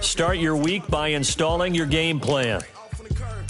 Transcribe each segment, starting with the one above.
Start your week by installing your game plan.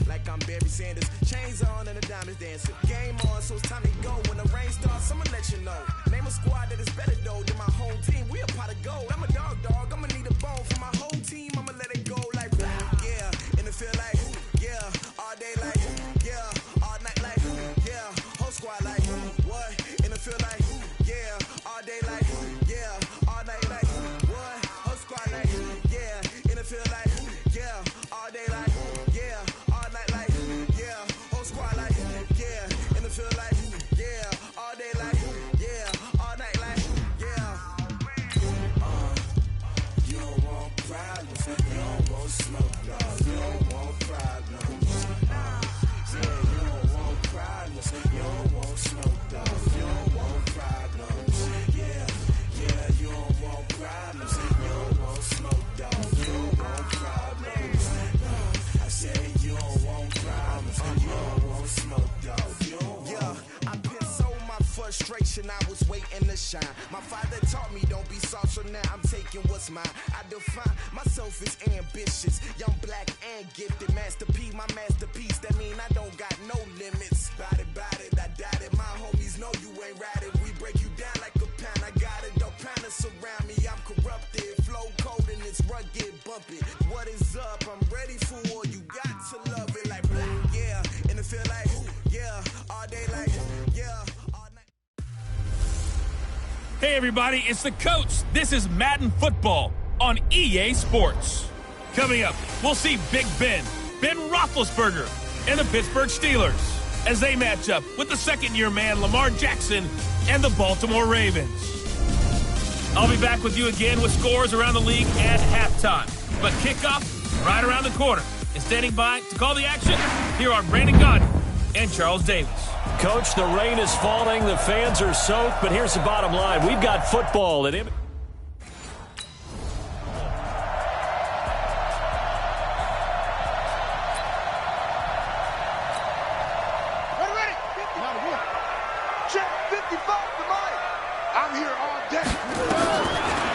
Like I'm Barry Sanders, chains on and the diamonds dancing. Game on, so it's time to go. When the rain starts, I'ma let you know. Name a squad that is better though than my home team. We a pot of gold. I'm a dog. I'ma need a bone for my whole team. I'ma let it go like yeah. In the field like yeah. All day like yeah. All night like yeah. Whole squad like what? In the field like yeah. All day like yeah. All night like what? Whole squad like yeah. In the field like yeah. All day like yeah. All night like yeah. Whole squad like yeah. In the field like yeah. All day like yeah. All night like yeah. You don't want problems. You don't want smoke, dog. You don't want problems. Yeah, you don't want problems. You don't want smoke, dog. You don't want problems. Yeah, you don't want problems. You don't want smoke, dog. You don't want problems. I said you don't want problems. You don't want smoke, dog. You don't want. I put so my frustration. I was waiting to shine. My father taught me don't be soft, so now I'm taking what's mine. I define myself as ambitious, young, black, and gifted. Master P, my masterpiece. That mean I don't got no limits. Bout it, I doubt it. My homies know you ain't ratted. We break you down like a pound. I got it, don't pound us around me. I'm corrupted, flow cold and it's rugged, bumpy. What is up? I'm ready for war. You got to love it like yeah. In the field like yeah. All day like yeah. All night. Hey, everybody, it's the coach. This is Madden Football on EA Sports. Coming up, we'll see Big Ben Roethlisberger, and the Pittsburgh Steelers as they match up with the second-year man Lamar Jackson and the Baltimore Ravens. I'll be back with you again with scores around the league at halftime. But kickoff right around the corner. And standing by to call the action, here are Brandon Gaudin and Charles Davis. Coach, the rain is falling, the fans are soaked, but here's the bottom line. We've got football at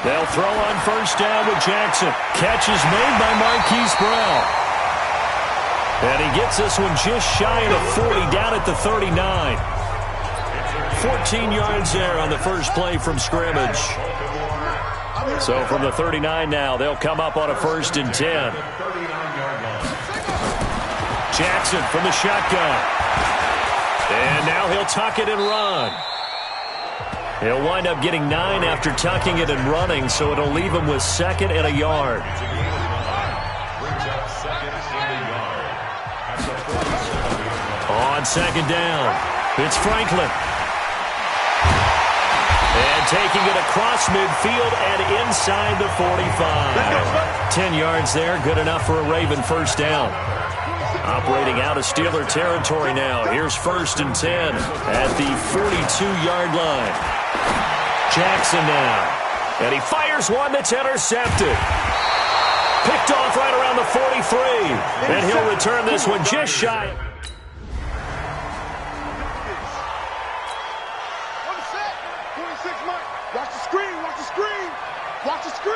They'll throw on first down with Jackson. Catch is made by Marquise Brown. And he gets this one just shy of the 40, down at the 39. 14 yards there on the first play from scrimmage. So from the 39 now, they'll come up on a 1st and 10. Jackson from the shotgun. And now he'll tuck it and run. He'll wind up getting 9 after tucking it and running, so it'll leave him with 2nd and a yard. On 2nd down, it's Franklin. And taking it across midfield and inside the 45. 10 yards there, good enough for a Raven first down. Operating out of Steeler territory now. Here's 1st and 10 at the 42-yard line. Jackson now. And he fires one that's intercepted. Picked off right around the 43. And he'll return this one just shy. Watch the screen, watch the screen, watch the screen.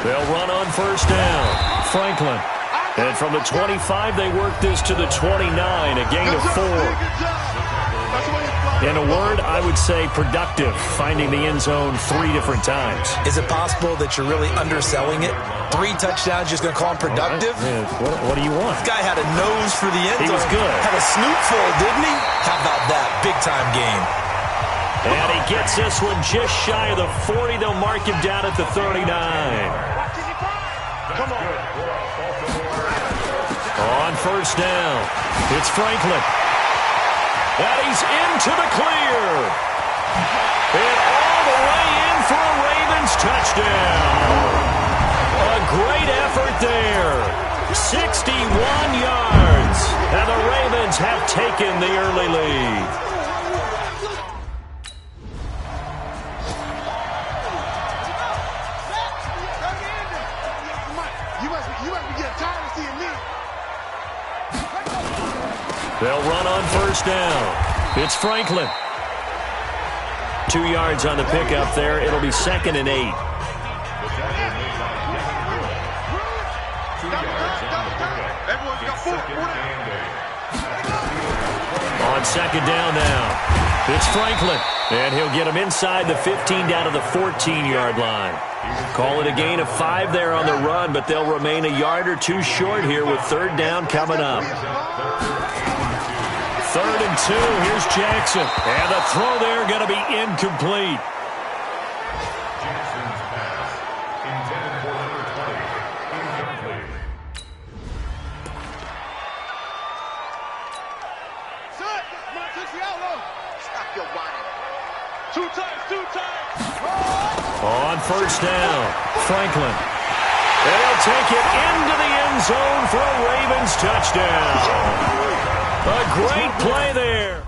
They'll run on first down. Franklin. And from the 25, they work this to the 29, a gain of 4. In a word, I would say productive, finding the end zone 3 different times. Is it possible that you're really underselling it? 3 touchdowns, just going to call him productive? What do you want? This guy had a nose for the end zone. He was good. Had a snootful, didn't he? How about that? Big-time game. And he gets this one just shy of the 40. They'll mark him down at the 39. Come on. On first down, it's Franklin. And he's into the clear. And all the way in for a Ravens touchdown. A great effort there. 61 yards. And the Ravens have taken the early lead. They'll run on first down. It's Franklin. 2 yards on the pickup there. It'll be 2nd and 8. On 2nd down now, it's Franklin. And he'll get him inside the 15 down to the 14-yard line. Call it a gain of 5 there on the run, but they'll remain a yard or 2 short here with 3rd down coming up. 3rd and 2. Here's Jackson. And the throw there going to be incomplete. On first down, Franklin. And he'll take it into the end zone for a Ravens touchdown. A great play there.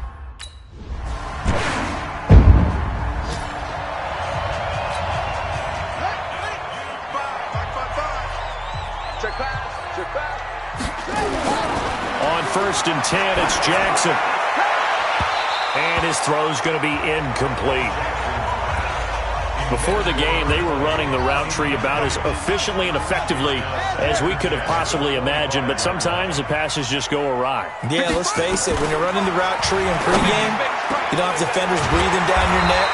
On 1st and 10, it's Jackson. And his throw's going to be incomplete. Before the game, they were running the route tree about as efficiently and effectively as we could have possibly imagined, but sometimes the passes just go awry. Yeah, let's face it, when you're running the route tree in pregame, you don't have defenders breathing down your neck.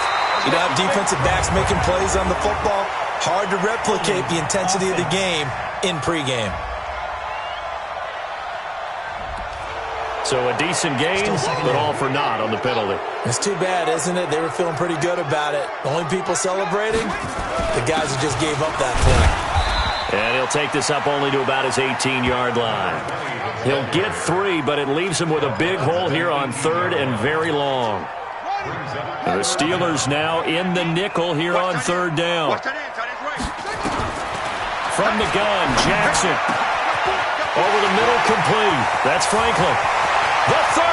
You don't have defensive backs making plays on the football. Hard to replicate the intensity of the game in pregame. So a decent gain, but all for naught on the penalty. It's too bad, isn't it? They were feeling pretty good about it. The only people celebrating, the guys who just gave up that play. And he'll take this up only to about his 18-yard line. He'll get 3, but it leaves him with a big hole here on 3rd and very long. And the Steelers now in the nickel here on 3rd down. From the gun, Jackson. Over the middle, complete. That's Franklin. The 30,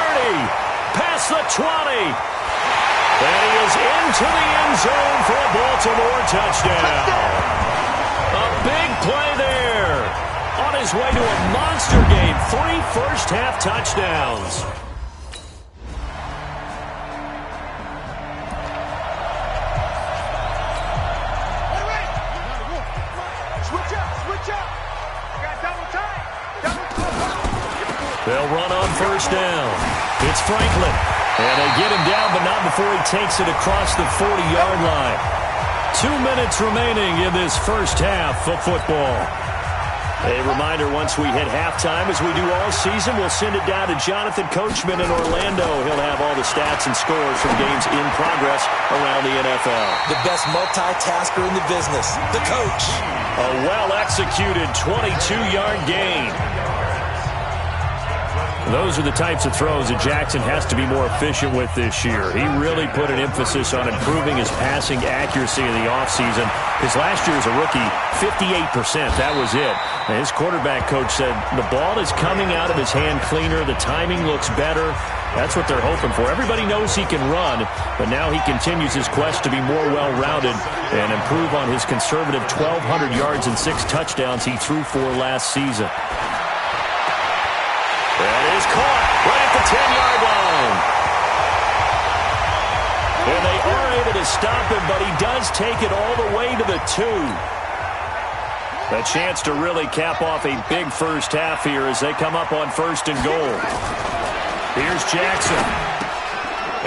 past the 20. And he is into the end zone for a Baltimore touchdown. A big play there. On his way to a monster game. 3 first-half touchdowns. They'll run on first down. It's Franklin. And they get him down, but not before he takes it across the 40-yard line. 2 minutes remaining in this first half of football. A reminder, once we hit halftime, as we do all season, we'll send it down to Jonathan Coachman in Orlando. He'll have all the stats and scores from games in progress around the NFL. The best multitasker in the business, the coach. A well-executed 22-yard gain. Those are the types of throws that Jackson has to be more efficient with this year. He really put an emphasis on improving his passing accuracy in the offseason. Because last year as a rookie, 58%, that was it. And his quarterback coach said the ball is coming out of his hand cleaner. The timing looks better. That's what they're hoping for. Everybody knows he can run, but now he continues his quest to be more well-rounded and improve on his conservative 1,200 yards and 6 touchdowns he threw for last season. That is caught right at the 10-yard line. And they are able to stop him, but he does take it all the way to the 2. A chance to really cap off a big first half here as they come up on 1st and goal. Here's Jackson.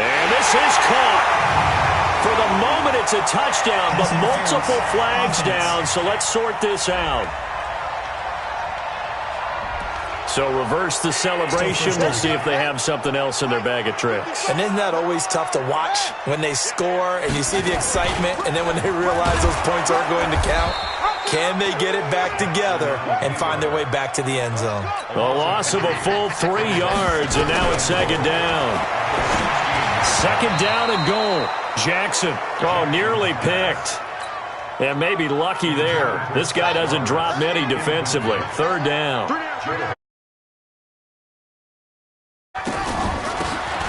And this is caught. For the moment, it's a touchdown, but multiple flags down, so let's sort this out. So reverse the celebration. We'll see if they have something else in their bag of tricks. And isn't that always tough to watch when they score and you see the excitement, and then when they realize those points aren't going to count? Can they get it back together and find their way back to the end zone? A loss of a full 3 yards, and now it's 2nd down. 2nd down and goal. Jackson, nearly picked. And maybe lucky there. This guy doesn't drop many defensively. 3rd down.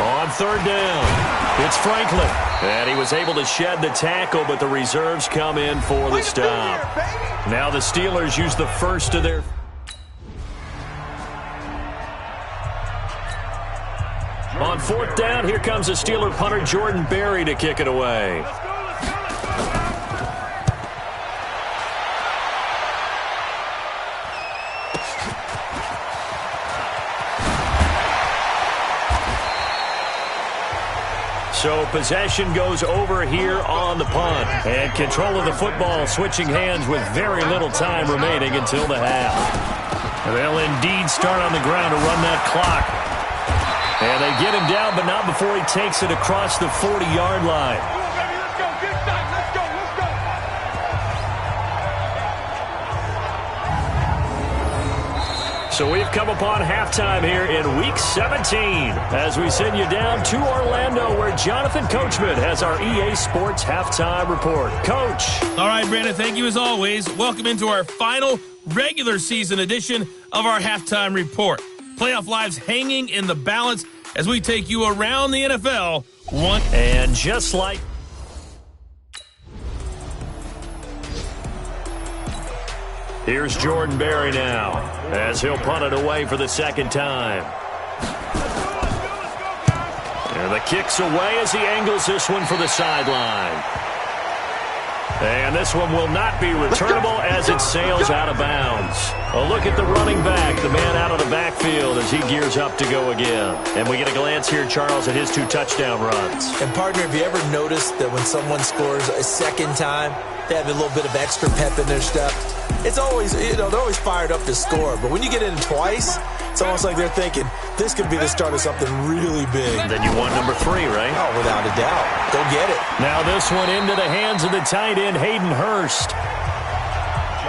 On 3rd down, it's Franklin. And he was able to shed the tackle, but the reserves come in for the stop. Now the Steelers use the first of their... On fourth down, here comes the Steeler punter Jordan Berry to kick it away. So possession goes over here on the punt. And control of the football switching hands with very little time remaining until the half. They'll indeed start on the ground to run that clock. And they get him down, but not before he takes it across the 40-yard line. So we've come upon halftime here in Week 17 as we send you down to Orlando where Jonathan Coachman has our EA Sports Halftime Report. Coach. All right, Brandon, thank you as always. Welcome into our final regular season edition of our Halftime Report. Playoff lives hanging in the balance as we take you around the NFL. And just like... Here's Jordan Berry now as he'll punt it away for the second time. And the kick's away as he angles this one for the sideline. And this one will not be returnable as it sails out of bounds. A look at the running back, the man out of the backfield as he gears up to go again. And we get a glance here, Charles, at his 2 touchdown runs. And, partner, have you ever noticed that when someone scores a second time, they have a little bit of extra pep in their step? It's always, they're always fired up to score. But when you get in twice, it's almost like they're thinking, this could be the start of something really big. And then you won number 3, right? Oh, without a doubt. Go get it. Now this one into the hands of the tight end, Hayden Hurst.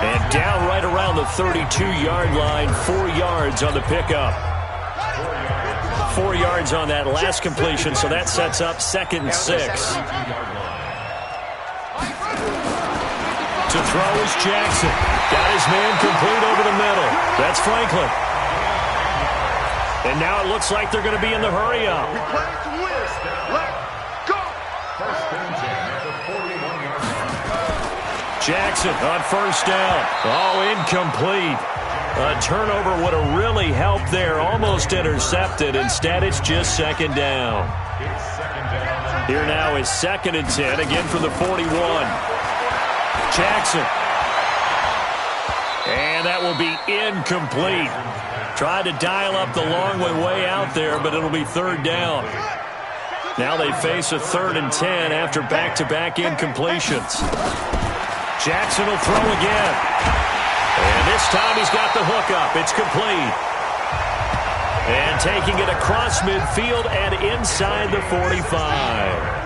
And down right around the 32-yard line, 4 yards on the pickup. 4 yards on that last completion, so that sets up 2nd and 6. To throw is Jackson. Got his man complete over the middle. That's Franklin. And now it looks like they're going to be in the hurry up. Jackson on first down. Oh, incomplete. A turnover would have really helped there. Almost intercepted. Instead, it's just 2nd down. Here now is 2nd and 10. Again from the 41. Jackson. And that will be incomplete. Tried to dial up the long way out there, but it'll be 3rd down. Now they face a 3rd and 10 after back-to-back incompletions. Jackson will throw again. And this time he's got the hook up. It's complete. And taking it across midfield and inside the 45.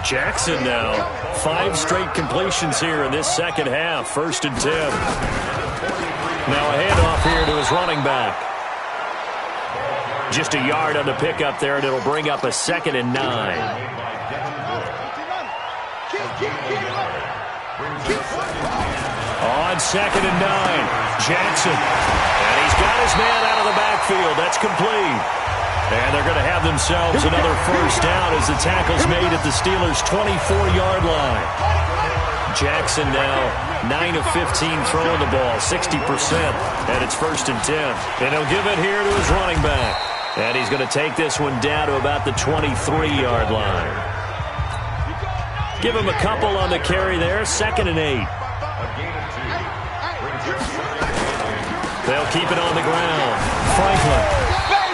Jackson now, 5 straight completions here in this second half. 1st and 10. Now a handoff here to his running back. Just a yard on the pickup there, and it'll bring up a 2nd and 9. On 2nd and 9, Jackson. And he's got his man out of the backfield. That's complete. And they're going to have themselves another 1st down as the tackle's made at the Steelers' 24-yard line. Jackson now 9 of 15 throwing the ball, 60%. And it's 1st and 10. And he'll give it here to his running back. And he's going to take this one down to about the 23-yard line. Give him a couple on the carry there, 2nd and 8. They'll keep it on the ground. Franklin.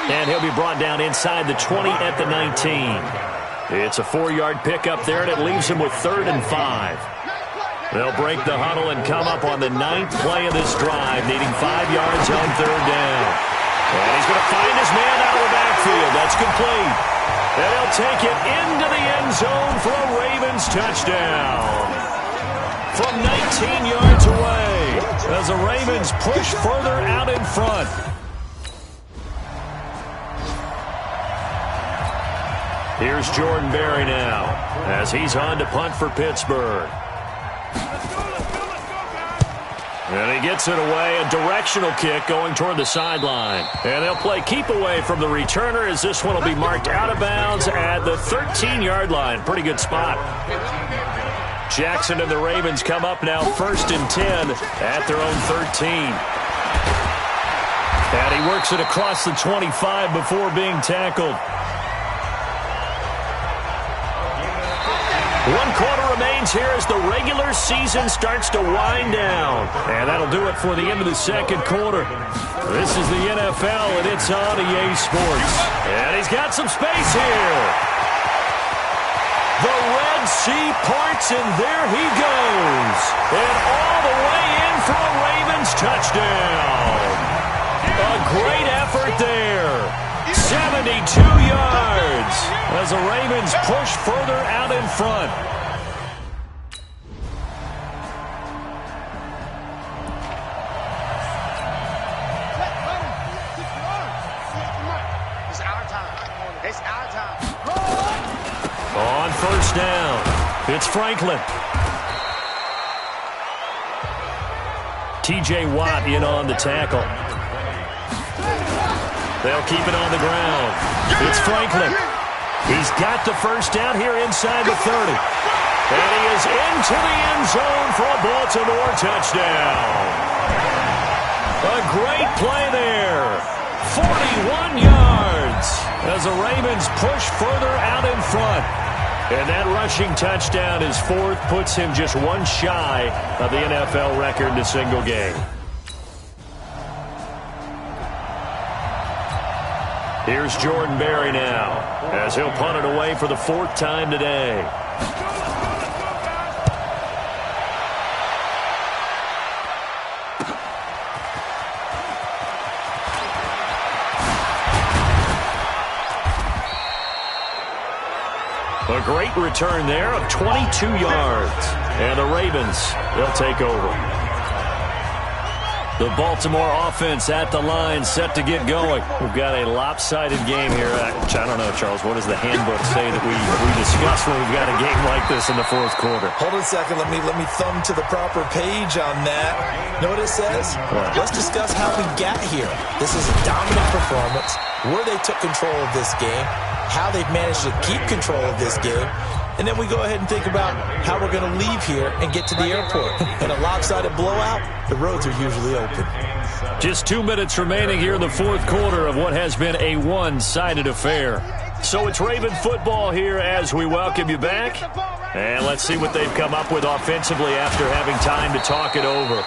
And he'll be brought down inside the 20 at the 19. It's a 4-yard pickup there, and it leaves him with 3rd and 5. They'll break the huddle and come up on the 9th play of this drive, needing 5 yards on 3rd down. And he's going to find his man out of the backfield. That's complete. And he'll take it into the end zone for a Ravens touchdown. From 19 yards away, as the Ravens push further out in front. Here's Jordan Berry now as he's on to punt for Pittsburgh. And he gets it away, a directional kick going toward the sideline. And they'll play keep away from the returner as this one will be marked out of bounds at the 13-yard line. Pretty good spot. Jackson and the Ravens come up now 1st and 10 at their own 13. And he works it across the 25 before being tackled. 1 quarter remains here as the regular season starts to wind down. And that'll do it for the end of the second quarter. This is the NFL, and it's on EA Sports. And he's got some space here. The Red Sea parts, and there he goes. And all the way in for a Ravens touchdown. A great effort there. 72 yards as the Ravens push further out in front. It's our time. It's our time. On first down, it's Franklin. T.J. Watt in on the tackle. They'll keep it on the ground. It's Franklin. He's got the first down here inside the 30. And he is into the end zone for a Baltimore touchdown. A great play there. 41 yards as the Ravens push further out in front. And that rushing touchdown, his 4th, puts him just 1 shy of the NFL record in a single game. Here's Jordan Berry now, as he'll punt it away for the 4th time today. A great return there of 22 yards. And the Ravens, they'll take over. The Baltimore offense at the line, set to get going. We've got a lopsided game here. I don't know, Charles, what does the handbook say that we discuss when we've got a game like this in the 4th quarter? Hold on a second. Let me thumb to the proper page on that. Know what it says? Let's discuss how we got here. This is a dominant performance, where they took control of this game, how they've managed to keep control of this game, and then we go ahead and think about how we're going to leave here and get to the airport. In a lopsided blowout, the roads are usually open. Just 2 minutes remaining here in the 4th quarter of what has been a one-sided affair. So it's Raven football here as we welcome you back. And let's see what they've come up with offensively after having time to talk it over.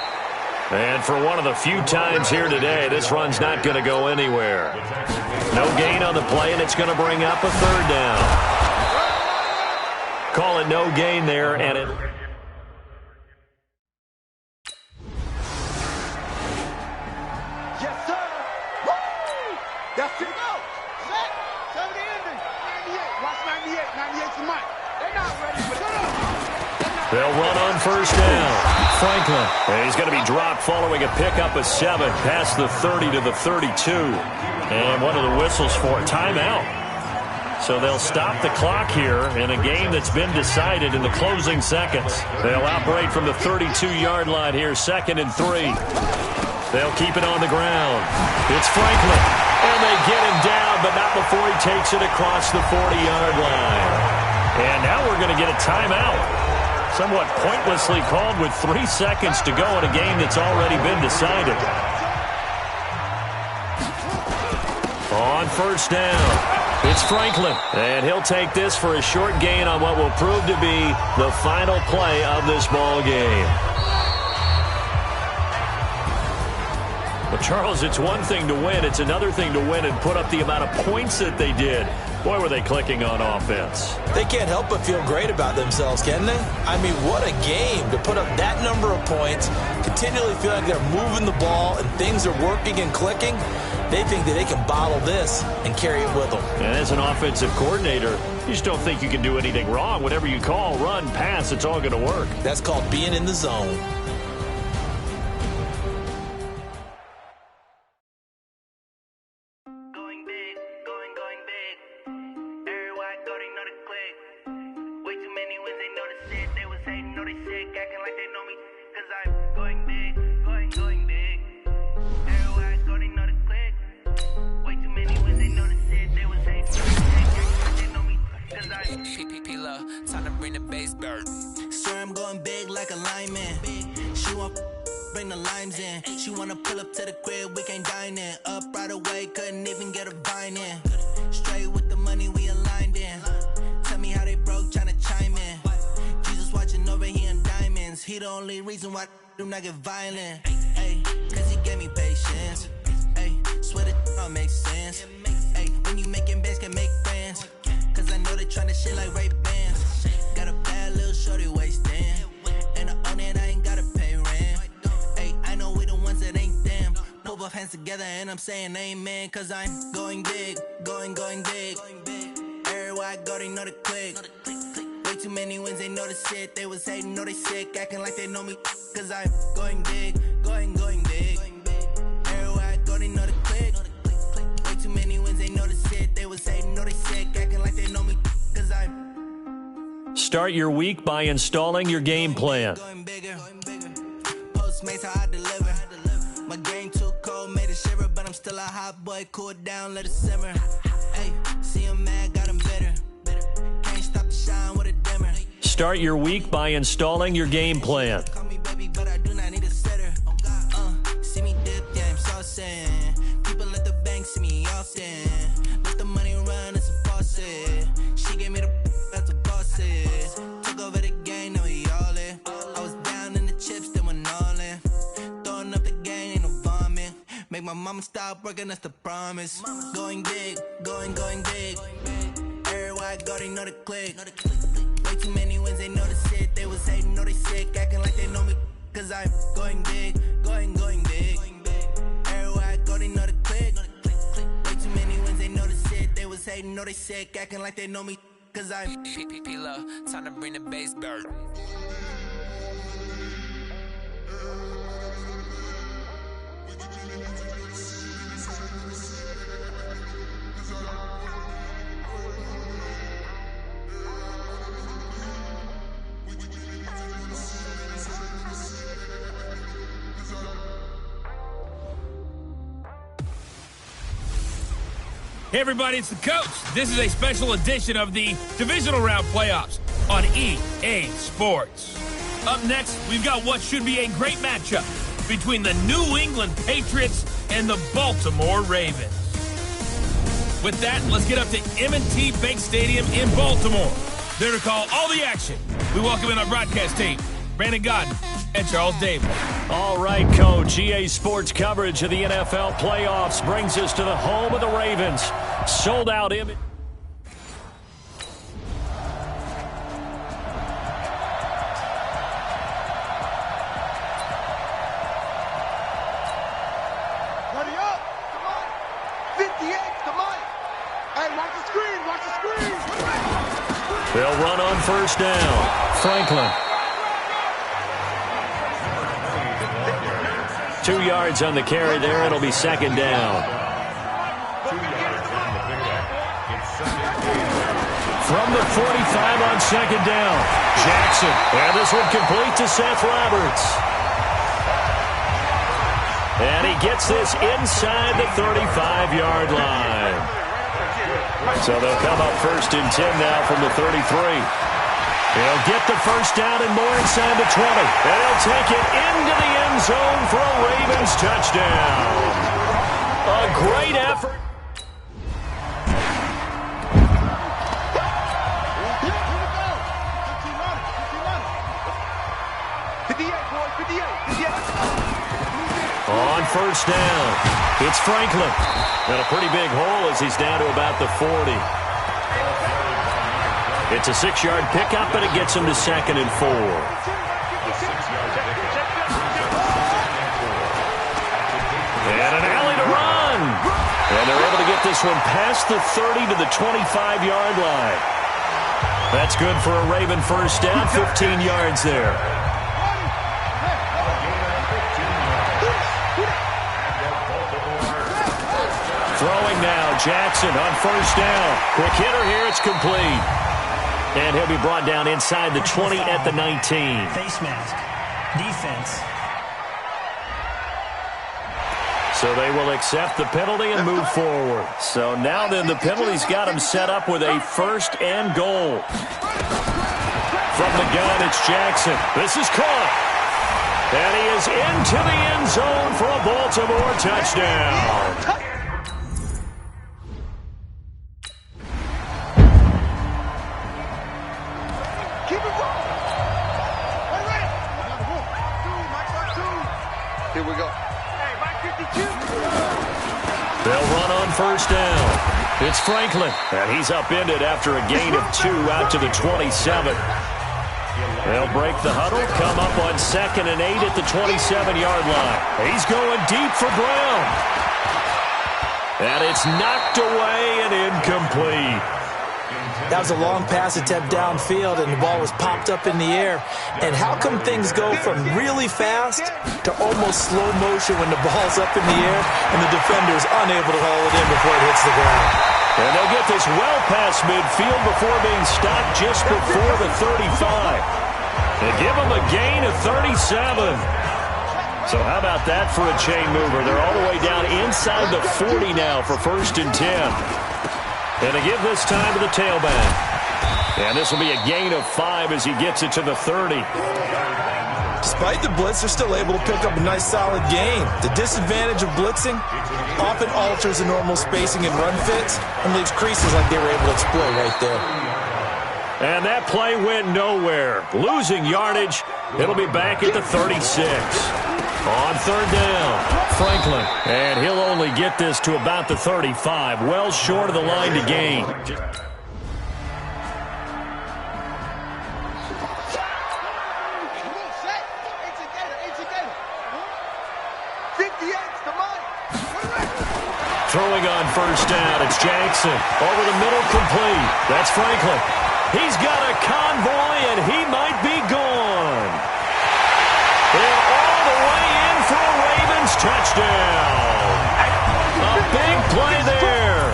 And for one of the few times here today, this run's not going to go anywhere. No gain on the play, and it's going to bring up a 3rd down. Call it no gain there, and it... Yes, sir. Woo! That's it. Go. Set. Tell me the ending. 98. Watch 98. 98's the mic. They're not ready for that. They'll run on first down. Franklin. And he's going to be dropped following a pickup of 7 past the 30 to the 32. And one of the whistles for a timeout. So they'll stop the clock here in a game that's been decided in the closing seconds. They'll operate from the 32-yard line here, 2nd and 3. They'll keep it on the ground. It's Franklin. And they get him down, but not before he takes it across the 40-yard line. And now we're going to get a timeout. Somewhat pointlessly called with 3 seconds to go in a game that's already been decided. On first down, it's Franklin. And he'll take this for a short gain on what will prove to be the final play of this ball game. Well, Charles, it's one thing to win. It's another thing to win and put up the amount of points that they did. Boy, were they clicking on offense. They can't help but feel great about themselves, can they? I mean, what a game to put up that number of points, continually feel like they're moving the ball and things are working and clicking. They think that they can bottle this and carry it with them. And as an offensive coordinator, you just don't think you can do anything wrong. Whatever you call, run, pass, it's all going to work. That's called being in the zone. bring the limes in. She wanna pull up to the crib, we can't dine in. Up right away, couldn't even get a vine in. Straight with the money, we aligned in. Tell me how they broke, tryna chime in. Jesus watching over here in diamonds. He the only reason why I do not get violent. Ay, cause he gave me patience. Ay, swear that all makes sense. Ay, when you making bands, can make friends. Cause I know they tryna shit like Ray-Bans. Got a bad little shorty wasting. And I own it, I ain't gotta pay rent. Ay, I know we the ones that ain't them. Put both hands together and I'm saying amen. Cause I'm going big, going big. Everywhere I go, they know the click. Way too many wins, they know the shit. They was hating, know they sick, acting like they know me. Cause I'm going big, going big. Everywhere I go, they know the click. Way too many wins, they know the shit. They was hating, know they sick, acting like they know me. Cause I'm Start your week by installing your game plan. going bigger. Postmates how I deliver. My game too cold, made it shiver, but I'm still a hot boy. Cool it down, let it simmer. Hey, see him mad, got him bitter. Can't stop the shine with a dimmer. Start your week by installing your game plan. Call me baby, but I do not need a sitter. See me dip, yeah, I'm saucing. People at the bank see me often. Let the money run, it's a faucet. She gave me the that's a boss is. Took over the game, now we all in. I was down in the chips, then went all in. Throwing up the game, ain't no bombing. Make my mama stop working, that's the promise. Going big, going big. Everywhere I go, they know the click. Way too many wins, they know the shit. They was hating, know they sick, acting like they know me. Cause I'm going big, going big. Everywhere I go, they know the click. Way too many wins, they know the shit. They was hating, know they sick, acting like they know me. Cause I'm P-P-P-Lo, time to bring the bass back. Hey everybody, it's the coach. This is a special edition of the Divisional Round Playoffs on EA Sports. Up next, we've got what should be a great matchup between the New England Patriots and the Baltimore Ravens. With that, let's get up to M&T Bank Stadium in Baltimore. There to call all the action, we welcome in our broadcast team, Brandon Godden and Charles Davis. All right, Coach. EA Sports coverage of the NFL playoffs brings us to the home of the Ravens. Sold out image. Ready up. Come on. 58, come on. Hey, watch the screen, watch the screen. They'll run on first down. Franklin. 2 yards on the carry there. It'll be second down. From the 45 on second down, Jackson. And this one complete to Seth Roberts. And he gets this inside the 35-yard line. So they'll come up first and 10 now from the 33. He'll get the first down and more inside the 20. And he'll take it into the end zone for a Ravens touchdown. A great effort. On first down, it's Franklin. And a pretty big hole as he's down to about the 40. It's a 6-yard pickup, but it gets him to second and 4. And an alley to run. And they're able to get this one past the 30 to the 25-yard line. That's good for a Raven first down, 15 yards there. Throwing now, Jackson on first down. Quick hitter here, it's complete. And he'll be brought down inside the 20 at the 19. Face mask. Defense. So they will accept the penalty and move forward. So now then the penalty's got him set up with a first and goal. From the gun, it's Jackson. This is caught. And he is into the end zone for a Baltimore touchdown. Here we go. Hey, Mike 52. They'll run on first down. It's Franklin, and he's upended after a gain of 2 out to the 27. They'll break the huddle, come up on 2nd and 8 at the 27-yard line. He's going deep for Brown. And it's knocked away and incomplete. That was a long pass attempt downfield, and the ball was popped up in the air. And how come things go from really fast to almost slow motion when the ball's up in the air and the defender is unable to haul it in before it hits the ground? And they'll get this well past midfield before being stopped just before the 35. They give them a gain of 37. So how about that for a chain mover? They're all the way down inside the 40 now for 1st and 10. And they give this time to the tailback. And this will be a gain of 5 as he gets it to the 30. Despite the blitz, they're still able to pick up a nice solid gain. The disadvantage of blitzing often alters the normal spacing and run fits and leaves creases like they were able to exploit right there. And that play went nowhere. Losing yardage. It'll be back at the 36. On 3rd down, Franklin. And he'll only get this to about the 35. Well short of the line to gain. Throwing on first down, it's Jackson. Over the middle, complete. That's Franklin. He's got a convoy, and he might be gone. And all the way in for a Ravens touchdown. A big play there.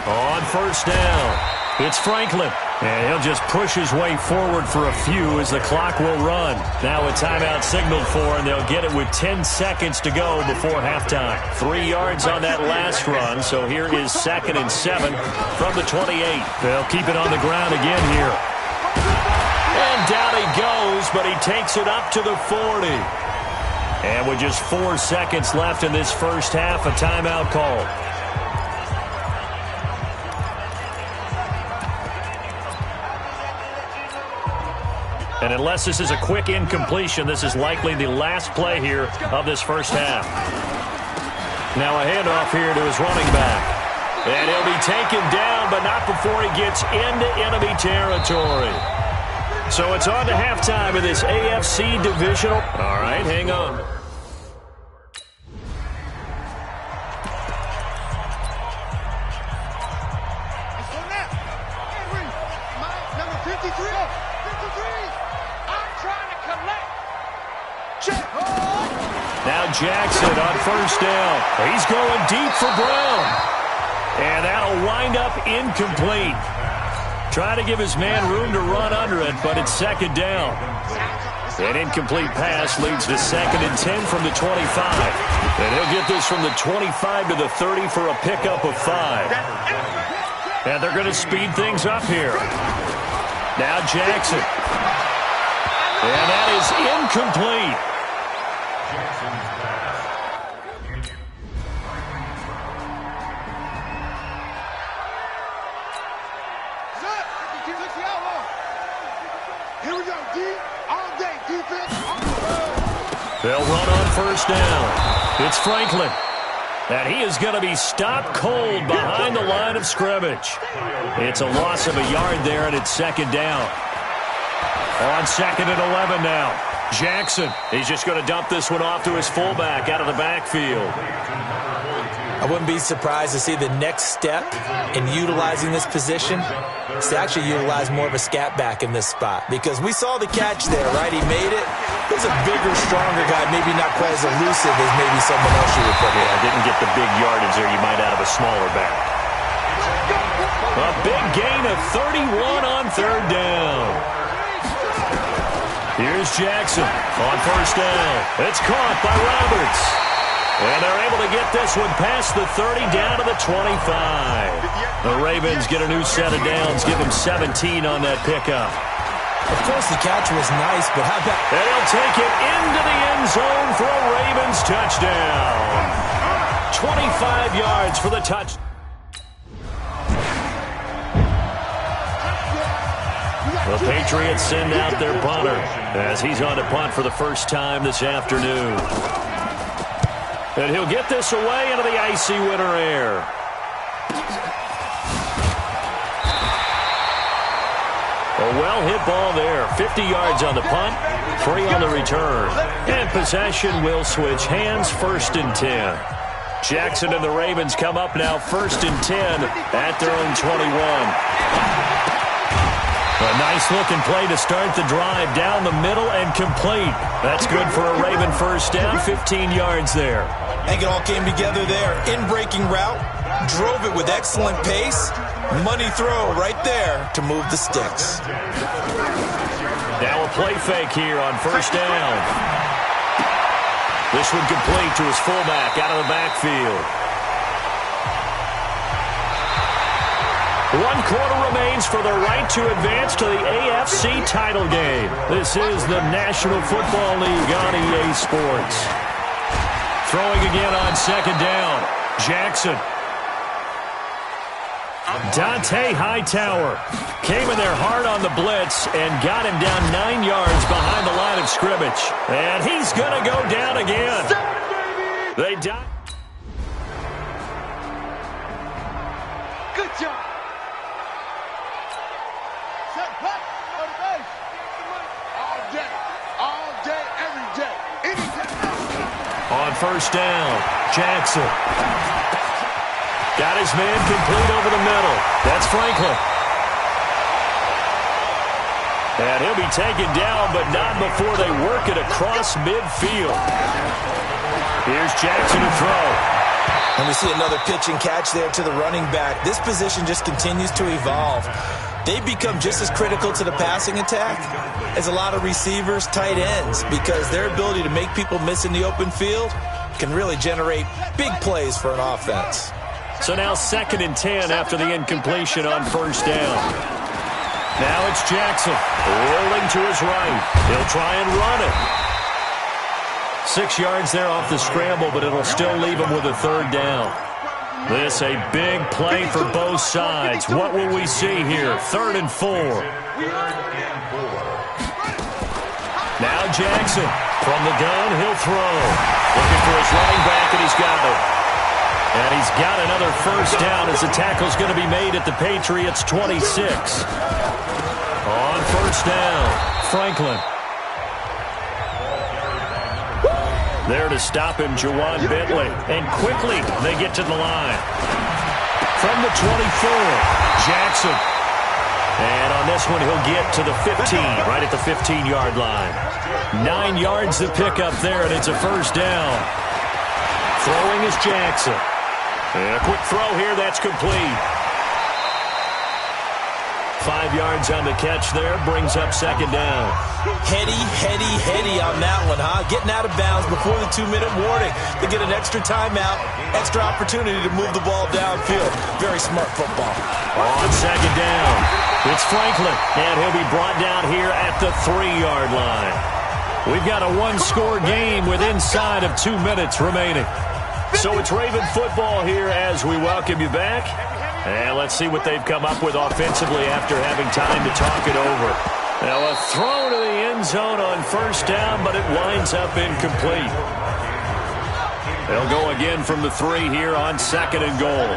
On first down, it's Franklin. And he'll just push his way forward for a few as the clock will run. Now a timeout signaled for, and they'll get it with 10 seconds to go before halftime. 3 yards on that last run, so here is 2nd and 7 from the 28. They'll keep it on the ground again here. And down he goes, but he takes it up to the 40. And with just 4 seconds left in this first half, a timeout call. And unless this is a quick incompletion, this is likely the last play here of this first half. Now a handoff here to his running back. And he'll be taken down, but not before he gets into enemy territory. So it's on to halftime in this AFC divisional. All right, hang on. Now Jackson on first down. He's going deep for Brown. And that'll wind up incomplete. Trying to give his man room to run under it, but it's 2nd down. An incomplete pass leads to 2nd and 10 from the 25. And he'll get this from the 25 to the 30 for a pickup of 5. And they're going to speed things up here. Now Jackson. And that is incomplete. Here we go, D. All day, defense. They'll run on first down. It's Franklin. And he is going to be stopped cold behind the line of scrimmage. It's a loss of a yard there, and it's 2nd down. On 2nd and 11 now. Jackson, he's just going to dump this one off to his fullback out of the backfield. I wouldn't be surprised to see the next step in utilizing this position is to actually utilize more of a scat back in this spot. Because we saw the catch there, right? He made it. He's a bigger, stronger guy, maybe not quite as elusive as maybe someone else you would put in. Yeah, didn't get the big yardage there you might out of a smaller back. A big gain of 31 on 3rd down. Here's Jackson on first down. It's caught by Roberts. And they're able to get this one past the 30 down to the 25. The Ravens get a new set of downs, give them 17 on that pickup. Of course, the catch was nice, but how about... And he'll take it into the end zone for a Ravens touchdown. 25 yards for the touchdown. The Patriots send out their punter as he's on to punt for the first time this afternoon. And he'll get this away into the icy winter air. A well-hit ball there. 50 yards on the punt, 3 on the return. And possession will switch hands, 1st and 10. Jackson and the Ravens come up now 1st and 10 at their own 21. A nice-looking play to start the drive down the middle and complete. That's good for a Raven first down, 15 yards there. I think it all came together there. In-breaking route, drove it with excellent pace. Money throw right there to move the sticks. Now a play fake here on 1st down. This one complete to his fullback out of the backfield. 1 quarter remains for the right to advance to the AFC title game. This is the National Football League on EA Sports. Throwing again on 2nd down. Jackson. Dante Hightower came in there hard on the blitz and got him down 9 yards behind the line of scrimmage. And he's going to go down again. They die. Good job. Set back on the base. All day, every day. Anytime. On 1st down, Jackson. Got his man complete over the middle. That's Franklin. And he'll be taken down, but not before they work it across midfield. Here's Jackson to throw. And we see another pitch and catch there to the running back. This position just continues to evolve. They become just as critical to the passing attack as a lot of receivers, tight ends, because their ability to make people miss in the open field can really generate big plays for an offense. So now 2nd and 10 after the incompletion on 1st down. Now it's Jackson rolling to his right. He'll try and run it. 6 yards there off the scramble, but it'll still leave him with a 3rd down. This a big play for both sides. What will we see here? 3rd and 4. Now Jackson from the gun, he'll throw. Looking for his running back, and he's got it. And he's got another 1st down as the tackle's going to be made at the Patriots' 26. On 1st down, Franklin. There to stop him, Juwan Bentley. And quickly, they get to the line. From the 24, Jackson. And on this one, he'll get to the 15, right at the 15-yard line. 9 yards to pick up there, and it's a 1st down. Throwing is Jackson. And a quick throw here, that's complete. 5 yards on the catch there, brings up 2nd down. Heady on that one, huh? Getting out of bounds before the 2-minute warning. They get an extra timeout, extra opportunity to move the ball downfield. Very smart football. On 2nd down, it's Franklin, and he'll be brought down here at the 3-yard line. We've got a 1-score game with inside of 2 minutes remaining. So it's Raven football here as we welcome you back. And let's see what they've come up with offensively after having time to talk it over. Now a throw to the end zone on 1st down, but it winds up incomplete. They'll go again from the 3 here on 2nd and goal.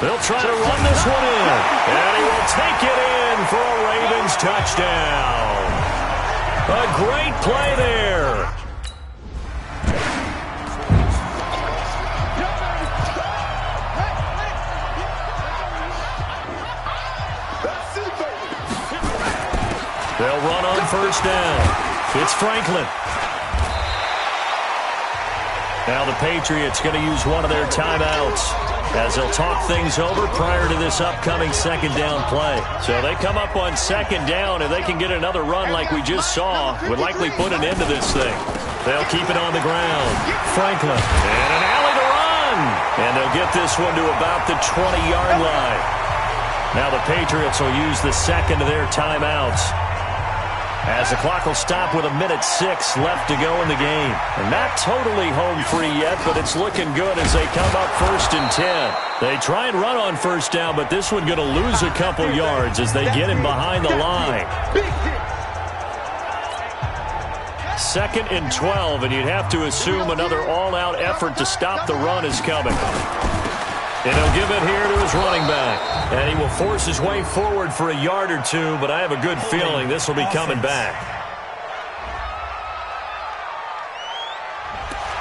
They'll try to run this one in. And he will take it in for a Ravens touchdown. A great play there. They'll run on 1st down. It's Franklin. Now the Patriots going to use one of their timeouts as they'll talk things over prior to this upcoming 2nd down play. So they come up on 2nd down, and they can get another run like we just saw, would likely put an end to this thing. They'll keep it on the ground. Franklin. And an alley to run. And they'll get this one to about the 20-yard line. Now the Patriots will use the second of their timeouts, as the clock will stop with 1:06 left to go in the game. And not totally home free yet, but it's looking good as they come up 1st and 10. They try and run on first down, but this one going to lose a couple yards as they get him behind the line. 2nd and 12, and you'd have to assume another all-out effort to stop the run is coming. And he'll give it here to his running back. And he will force his way forward for a yard or two, but I have a good feeling this will be coming back.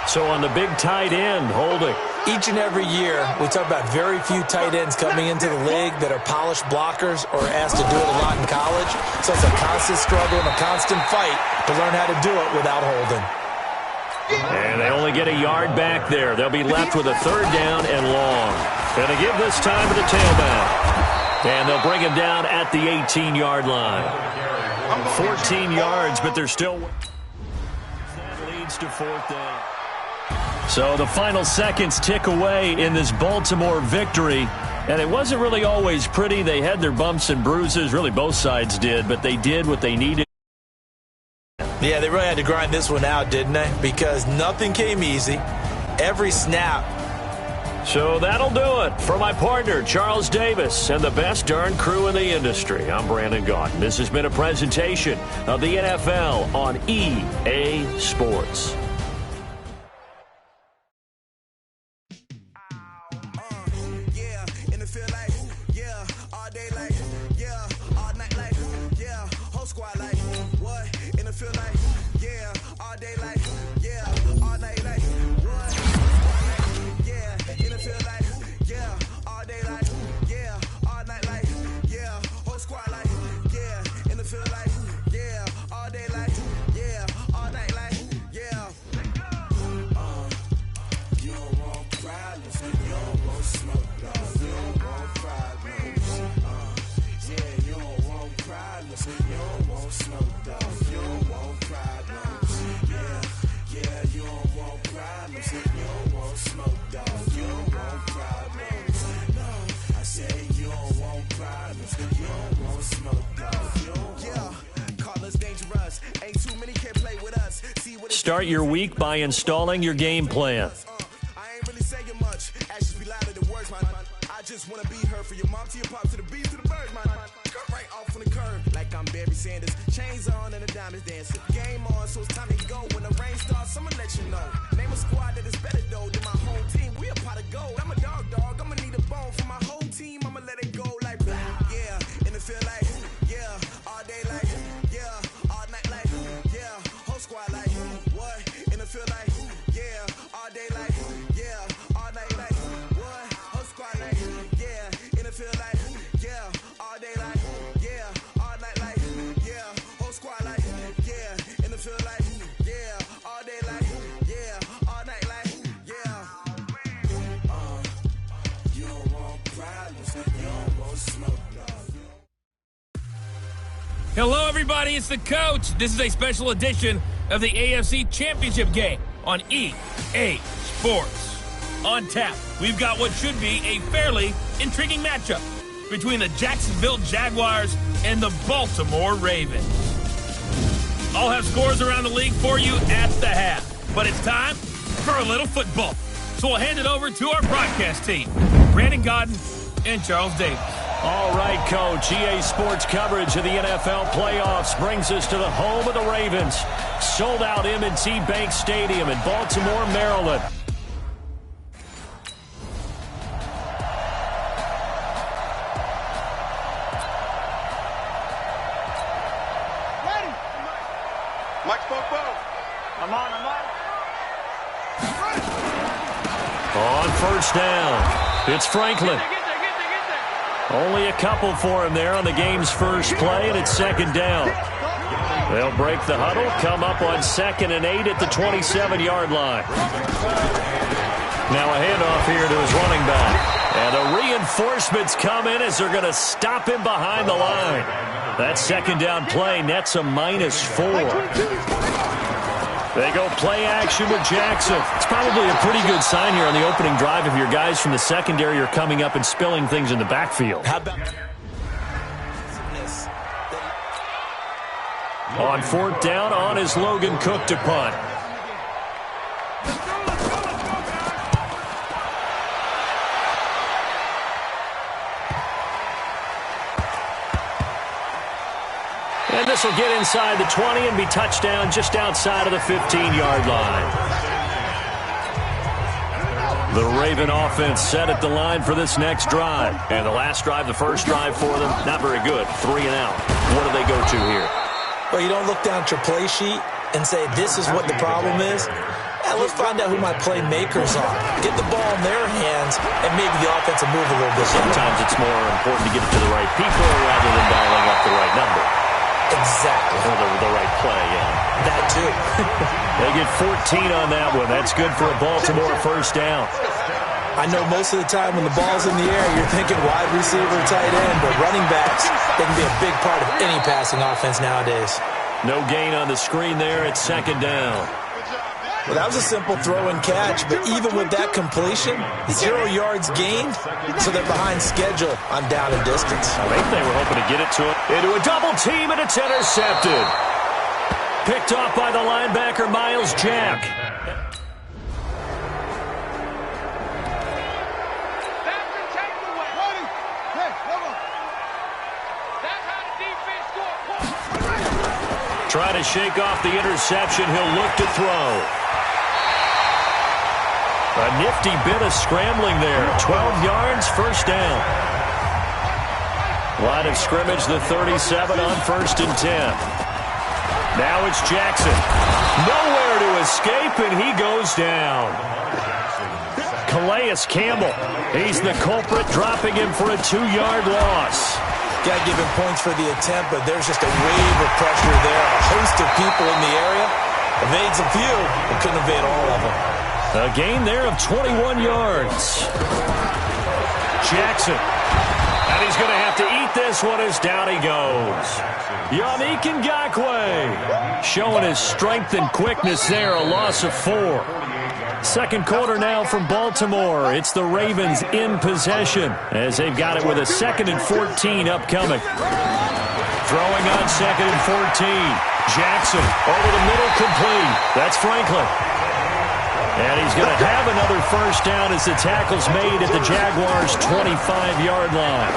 So on the big tight end, holding. Each and every year, we talk about very few tight ends coming into the league that are polished blockers or asked to do it a lot in college. So it's a constant struggle and a constant fight to learn how to do it without holding. And they only get a yard back there. They'll be left with a 3rd down and long. And they give this time to the tailback. And they'll bring him down at the 18-yard line. 14 yards, but they're still... That leads to 4th down. So the final seconds tick away in this Baltimore victory. And it wasn't really always pretty. They had their bumps and bruises. Really, both sides did. But they did what they needed. Yeah, they really had to grind this one out, didn't they? Because nothing came easy. Every snap. So that'll do it for my partner, Charles Davis, and the best darn crew in the industry. I'm Brandon Gaudin. This has been a presentation of the NFL on EA Sports. Start your week by installing your game plan. I ain't really saying much. Actions be louder than words, man. I just want to be her, from your mom to your pop to the beat to the birds, man. Cut right off on the curb like I'm Barry Sanders. Chains on and the diamonds dancing. Game on, so it's time to go. When the rain starts, I'ma let you know. Name a squad that is better though than my whole team. We a pot of gold. I'm a dog. I'ma need a bone for my whole team. I'ma let it go like blah. Yeah, and it feel like yeah, all day like yeah, all night like yeah, whole squad like what? And it feel like yeah, all day like yeah, all night like what? Whole squad like yeah, and it feel like yeah, all day like yeah, all night like yeah, whole squad like yeah, and it feel like yeah, all day like yeah, all night like yeah. You don't want problems, you don't want smoke, dog. Hello, everybody. It's the coach. This is a special edition of the AFC Championship game on EA Sports. On tap, we've got what should be a fairly intriguing matchup between the Jacksonville Jaguars and the Baltimore Ravens. I'll have scores around the league for you at the half, but it's time for a little football. So we'll hand it over to our broadcast team, Brandon Gaudin and Charles Davis. All right, Coach. EA Sports coverage of the NFL playoffs brings us to the home of the Ravens. Sold out M&T Bank Stadium in Baltimore, Maryland. Ready? Mike Spoke. I'm on. On first down, it's Franklin. Only a couple for him there on the game's first play, and it's 2nd down. They'll break the huddle, come up on 2nd and 8 at the 27-yard line. Now a handoff here to his running back. And the reinforcements come in as they're going to stop him behind the line. That 2nd down play nets a -4. They go play action with Jackson. It's probably a pretty good sign here on the opening drive if your guys from the secondary are coming up and spilling things in the backfield. How about on 4th down, on is Logan Cook to punt. And this will get inside the 20 and be touchdown just outside of the 15-yard line. The Raven offense set at the line for this next drive. And the last drive, the first drive for them, not very good. 3 and out. What do they go to here? Well, you don't look down at your play sheet and say, this is what the problem is. Let's find out who my playmakers are. Get the ball in their hands, and maybe the offense will move a little bit. Sometimes it's more important to get it to the right people rather than dialing up the right number. Exactly. Or the right play, yeah. That too. They get 14 on that one. That's good for a Baltimore first down. I know most of the time when the ball's in the air, you're thinking wide receiver, tight end, but running backs, they can be a big part of any passing offense nowadays. No gain on the screen there. It's 2nd down. Well, that was a simple throw and catch, but even with that completion, 0 yards gained, so they're behind schedule on down and distance. I think they were hoping to get it to it. Into a double team, and it's intercepted. Picked off by the linebacker, Miles Jack. Try to shake off the interception. He'll look to throw. A nifty bit of scrambling there. 12 yards, first down. Line of scrimmage, the 37 on 1st and 10. Now it's Jackson. Nowhere to escape, and he goes down. Calais Campbell. He's the culprit, dropping him for a 2-yard loss. Got to give him points for the attempt, but there's just a wave of pressure there. A host of people in the area. Evades a few, but couldn't evade all of them. A gain there of 21 yards. Jackson. And he's going to have to eat this one as down he goes. Yannick Ngakoue showing his strength and quickness there, a loss of 4. Second quarter now from Baltimore. It's the Ravens in possession as they've got it with a 2nd and 14 upcoming. Throwing on 2nd and 14. Jackson over the middle, complete. That's Franklin. And he's going to have another first down as the tackle's made at the Jaguars' 25-yard line.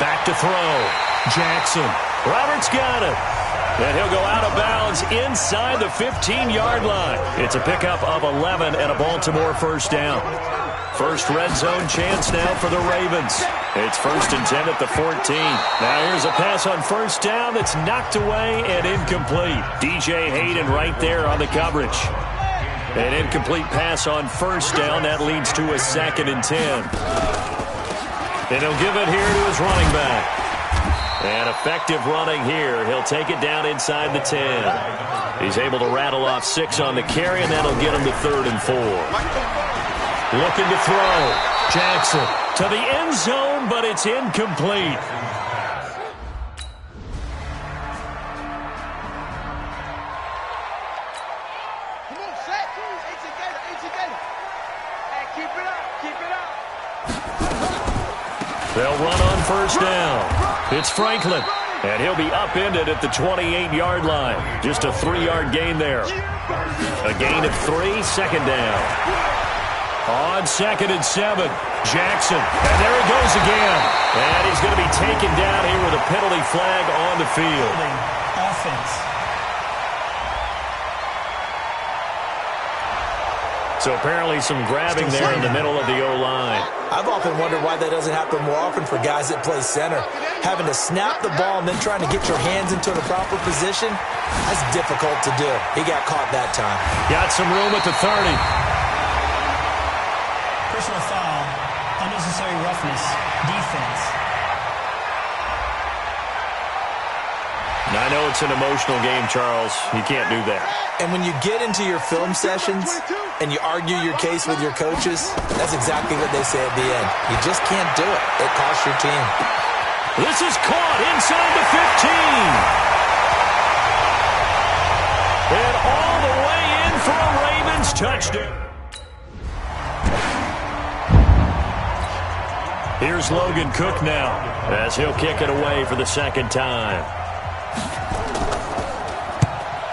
Back to throw. Jackson. Roberts got it. And he'll go out of bounds inside the 15-yard line. It's a pickup of 11 and a Baltimore first down. First red zone chance now for the Ravens. It's 1st and 10 at the 14. Now here's a pass on first down that's knocked away and incomplete. DJ Hayden right there on the coverage. An incomplete pass on first down. That leads to a 2nd and 10. And he'll give it here to his running back. And effective running here. He'll take it down inside the 10. He's able to rattle off 6 on the carry, and that'll get him to 3rd and 4. Looking to throw. Jackson to the end zone, but it's incomplete. They'll run on first down. It's Franklin, and he'll be upended at the 28-yard line. Just a 3-yard gain there. A gain of 3, 2nd down. On 2nd and 7, Jackson, and there he goes again. And he's going to be taken down here with a penalty flag on the field. Offense. So apparently some grabbing there in the middle of the O-line. I've often wondered why that doesn't happen more often for guys that play center. Having to snap the ball and then trying to get your hands into the proper position, that's difficult to do. He got caught that time. Got some room at the 30. Personal foul, unnecessary roughness, defense. Now, I know it's an emotional game, Charles. You can't do that. And when you get into your film sessions and you argue your case with your coaches, that's exactly what they say at the end. You just can't do it. It costs your team. This is caught inside the 15. And all the touchdown. Here's Logan Cook now, as he'll kick it away for the second time.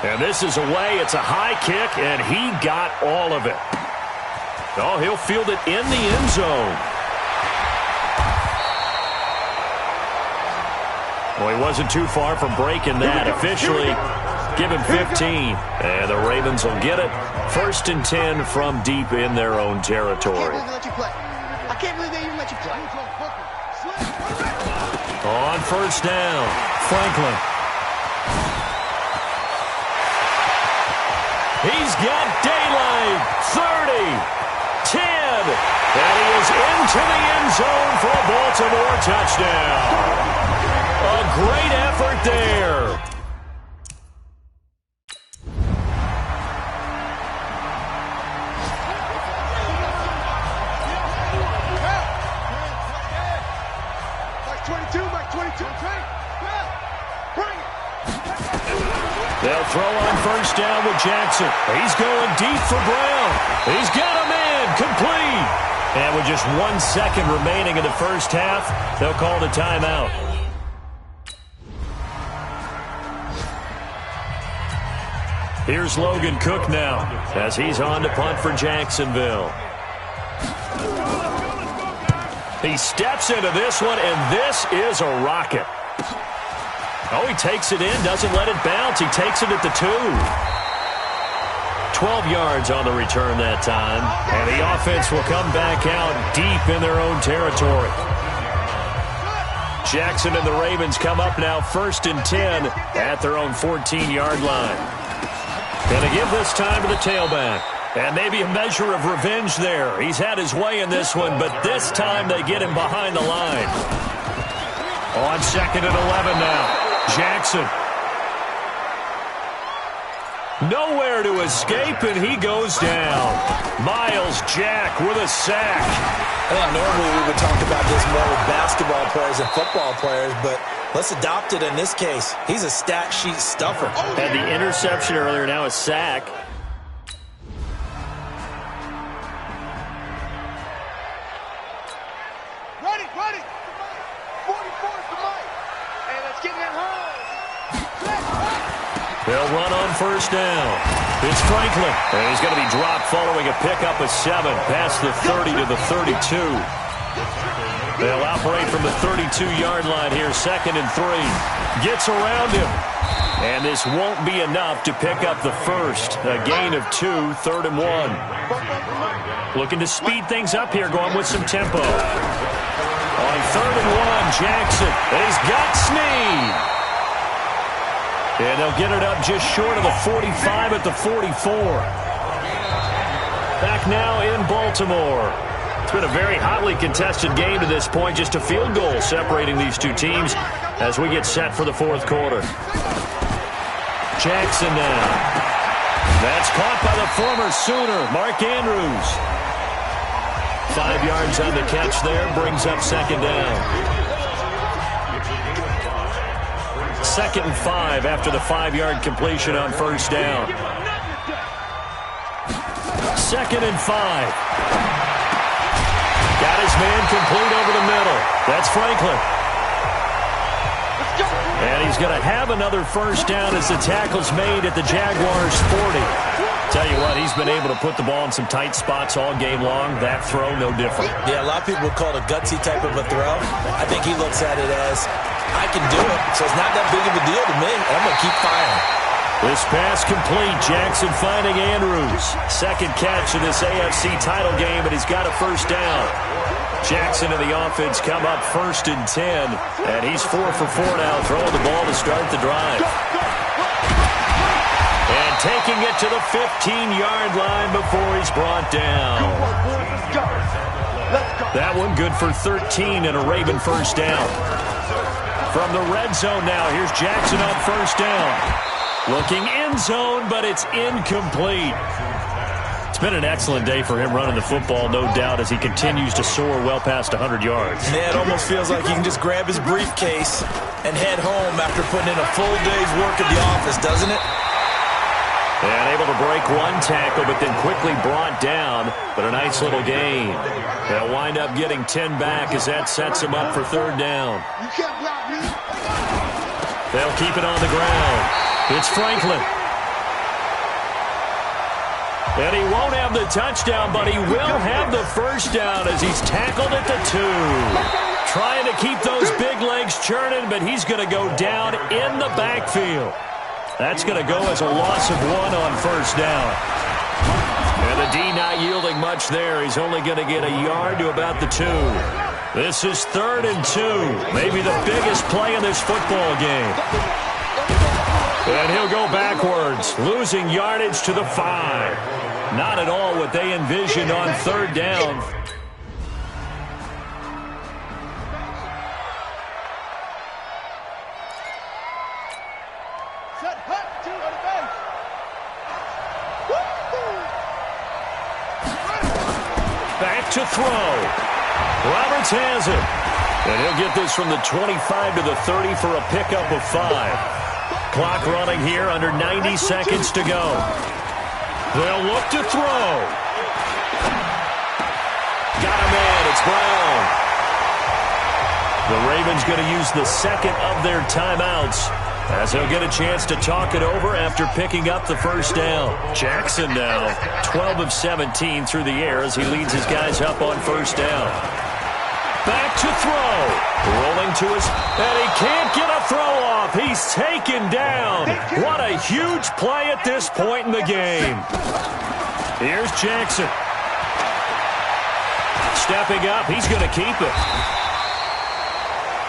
And this is away. It's a high kick, and he got all of it. Oh, he'll field it in the end zone. Well, he wasn't too far from breaking that. Officially, give him 15. And the Ravens will get it. 1st and 10 from deep in their own territory. I can't believe they even let you play. On 1st down, Franklin. He's got daylight. 30, 10, and he is into the end zone for a Baltimore touchdown. A great effort there. They'll throw on 1st down with Jackson. He's going deep for Brown. He's got him in. Complete. And with just 1 second remaining in the first half, they'll call the timeout. Here's Logan Cook now, as he's on to punt for Jacksonville. He steps into this one, and this is a rocket. Oh, he takes it in, doesn't let it bounce. He takes it at the 2. 12 yards on the return that time. And the offense will come back out deep in their own territory. Jackson and the Ravens come up now 1st and 10 at their own 14-yard line. Going to give this time to the tailback. And maybe a measure of revenge there. He's had his way in this one, but this time they get him behind the line. On 2nd and 11 now. Jackson. Nowhere to escape, and he goes down. Myles Jack with a sack. I think normally we would talk about this more with basketball players and football players, but let's adopt it in this case. He's a stat sheet stuffer. Had the interception earlier, now a sack. Ready. 44 is the mic. And let's get that home. They'll run on 1st down. It's Franklin. And he's going to be dropped following a pickup of 7 past the 30 to the 32. They'll operate from the 32-yard line here, 2nd and 3. Gets around him. And this won't be enough to pick up the first. A gain of 2, 3rd and 1. Looking to speed things up here, going with some tempo. On 3rd and 1, Jackson. And he's got Snead. And they'll get it up just short of the 45 at the 44. Back now in Baltimore. It's been a very hotly contested game to this point. Just a field goal separating these two teams as we get set for the 4th quarter. Jackson now. That's caught by the former Sooner, Mark Andrews. 5 yards on the catch there, brings up 2nd down. 2nd and 5 after the 5-yard completion on 1st down. 2nd and 5. Got his man complete over the middle. That's Franklin. And he's going to have another 1st down as the tackle's made at the Jaguars' 40. Tell you what, he's been able to put the ball in some tight spots all game long. That throw, no different. Yeah, a lot of people call it a gutsy type of a throw. I think he looks at it as, I can do it, so it's not that big of a deal to me, and I'm going to keep firing. This pass complete. Jackson finding Andrews. 2nd catch of this AFC title game, and he's got a 1st down. Jackson and the offense come up 1st and 10, and he's 4 for 4 now, throwing the ball to start the drive. And taking it to the 15-yard line before he's brought down. That one good for 13 and a Raven 1st down. From the red zone now, here's Jackson on 1st down. Looking end zone, but it's incomplete. It's been an excellent day for him running the football, no doubt, as he continues to soar well past 100 yards. Yeah, it almost feels like he can just grab his briefcase and head home after putting in a full day's work at the office, doesn't it? And able to break one tackle, but then quickly brought down. But a nice little gain. They'll wind up getting 10 back as that sets them up for third down. You can't block me. They'll keep it on the ground. It's Franklin. And he won't have the touchdown, but he will have the first down as he's tackled at the 2. Trying to keep those big legs churning, but he's going to go down in the backfield. That's going to go as a loss of 1 on first down. And the D not yielding much there. He's only going to get a yard to about the 2. This is 3rd and 2. Maybe the biggest play in this football game. And he'll go backwards, losing yardage to the 5. Not at all what they envisioned on third down. Back to throw. Roberts has it. And he'll get this from the 25 to the 30 for a pickup of 5. Clock running here, under 90 seconds to go. They'll look to throw. Got a man. It's Brown. The Ravens going to use the second of their timeouts as they'll get a chance to talk it over after picking up the first down. Jackson now 12 of 17 through the air as he leads his guys up on first down. Back to throw. Rolling to his, and he can't get a throw off. He's taken down. What a huge play at this point in the game. Here's Jackson. Stepping up, he's going to keep it.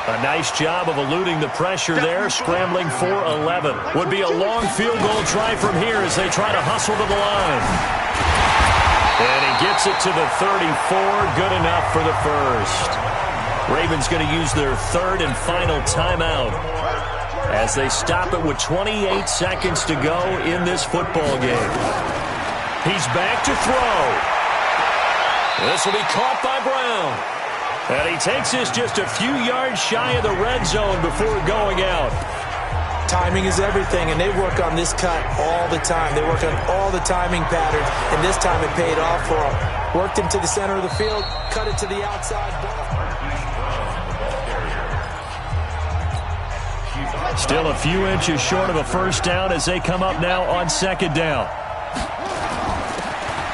A nice job of eluding the pressure there, scrambling for 11. Would be a long field goal try from here as they try to hustle to the line. And he gets it to the 34, good enough for the first. Ravens going to use their third and final timeout as they stop it with 28 seconds to go in this football game. He's back to throw. This will be caught by Brown. And he takes this just a few yards shy of the red zone before going out. Timing is everything, and they work on this cut all the time. They work on all the timing patterns, and this time it paid off for them. Worked him to the center of the field, cut it to the outside. Still a few inches short of a first down as they come up now on second down.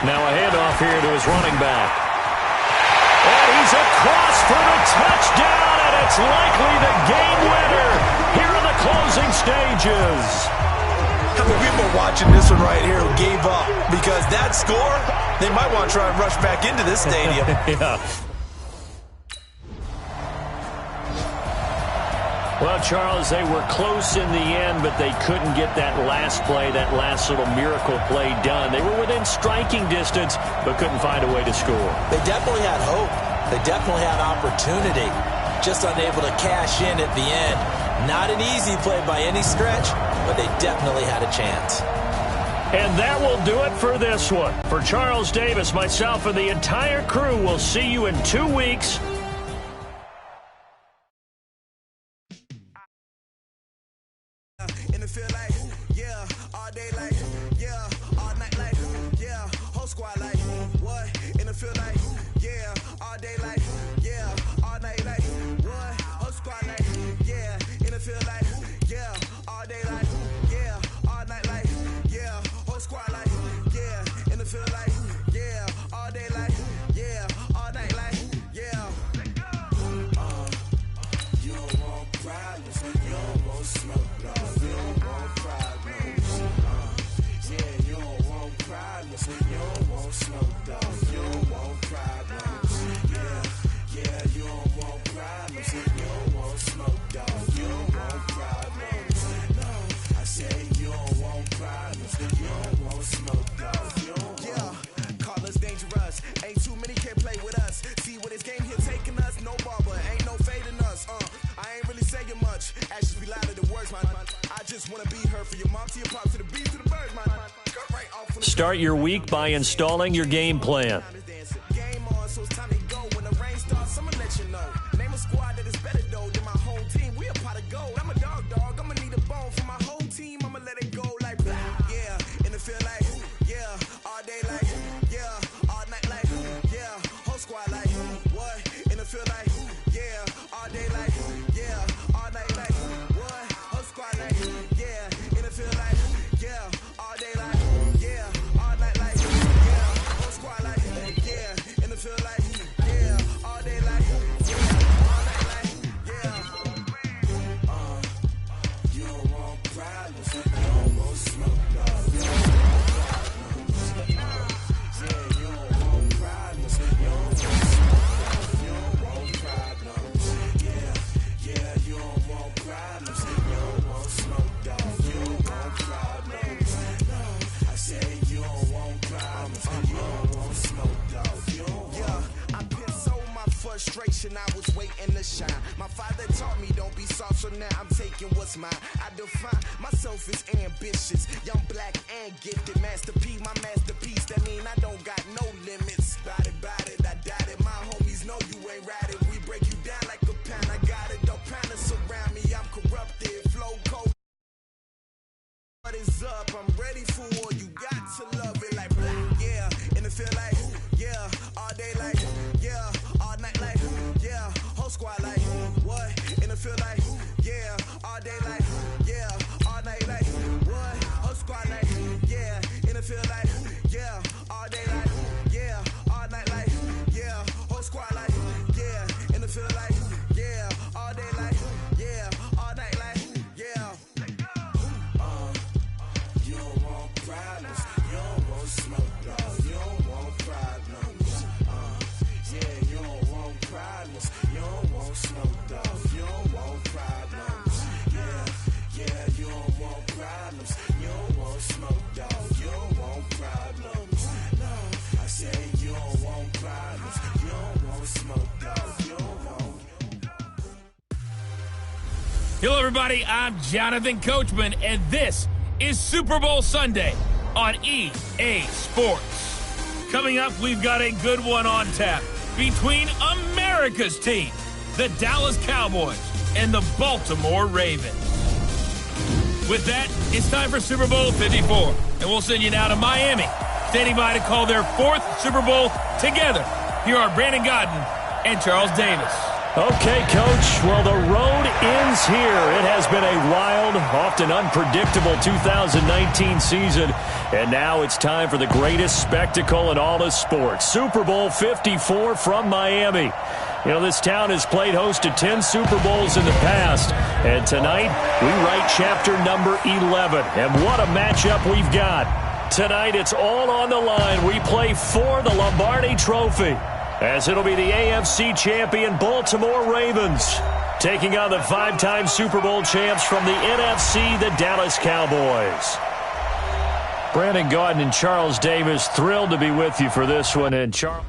Now a handoff here to his running back. And he's across for the touchdown, and it's likely the game winner here in the closing stages. How many people are watching this one right here who gave up? Because that score, they might want to try and rush back into this stadium. Yeah. Well, Charles, they were close in the end, but they couldn't get that last play, that last little miracle play done. They were within striking distance, but couldn't find a way to score. They definitely had hope. They definitely had opportunity. Just unable to cash in at the end. Not an easy play by any stretch, but they definitely had a chance. And that will do it for this one. For Charles Davis, myself, and the entire crew, we'll see you in 2 weeks. In the field like, yeah, all day like, yeah, all night like, yeah, whole squad like, what? In the field like, yeah, all day like, yeah, all night like, what? Whole squad like, yeah, in the field like, yeah, all day like, yeah, all night like, yeah, whole squad like, yeah, in the field like, yeah, all day like, yeah, all night like, yeah. You don't want problems, you don't want smoke, dog. You don't want problems. Yeah, you don't want problems, you don't want smoke, dog. You don't want problems. Yeah, you don't want problems, you don't want smoke, dog. You don't want problems. No, I said you don't want problems, you don't want smoke, dog. You don't want. Yeah, call us dangerous. Ain't too many can play with us. See what this game here taking us. No barber, ain't no fading us. I ain't really saying much. Actions be louder than words, man. I just wanna be heard for your mom to your pop to the beat to the birds, man. Cut right off on the Start your week by installing your game plan. game on, so it's time to go. When the rain starts, I'ma let you know. Name a squad that is better though than my home team. We a pot of gold. I'm a dog. I'ma need a bone for my whole team. I'ma let it go like blah. Yeah, in the field. shine. My father taught me don't be soft, so now I'm taking what's mine. I define myself as ambitious, young, black, and gifted. Master P, my masterpiece. That mean I don't got no limits. Bout it, I doubt it. My homies know you ain't ratted. We break you down like a pound. I got it, don't pound to surround me. I'm corrupted, flow cold. What is up? I'm ready for war. You got to love it like yeah, and it feel like yeah, all day like yeah, all night like yeah, whole squad like what? And it feel like yeah, all day like yeah, all night like what? Whole squad like yeah, and it feel like yeah, all day like yeah, all night like yeah, whole squad like yeah, and it feel like yeah, all day like yeah, all night like yeah. You don't want problems, you don't want smoke, dog. You don't want problems. Yeah, you don't want problems, you don't want smoke, dog. You don't want problems. Yeah, you don't want problems, you don't want smoke, dog. You don't want problems. No, I say you don't want problems, you don't want smoke, dog. You don't want. Hello, everybody. I'm Jonathan Coachman, and this is Super Bowl Sunday on EA Sports. Coming up, we've got a good one on tap between America's team, the Dallas Cowboys, and the Baltimore Ravens. With that, it's time for Super Bowl 54, and we'll send you now to Miami, standing by to call their fourth Super Bowl together. Here are Brandon Gaudin and Charles Davis. Okay, Coach. Well, the road ends here. It has been a wild, often unpredictable 2019 season, and now it's time for the greatest spectacle in all of sports. Super Bowl 54 from Miami. You know, this town has played host to 10 Super Bowls in the past, and tonight we write chapter number 11. And what a matchup we've got. Tonight it's all on the line. We play for the Lombardi Trophy, as it'll be the AFC champion Baltimore Ravens taking on the 5-time Super Bowl champs from the NFC, the Dallas Cowboys. Brandon Gaudin and Charles Davis, thrilled to be with you for this one. And Charles,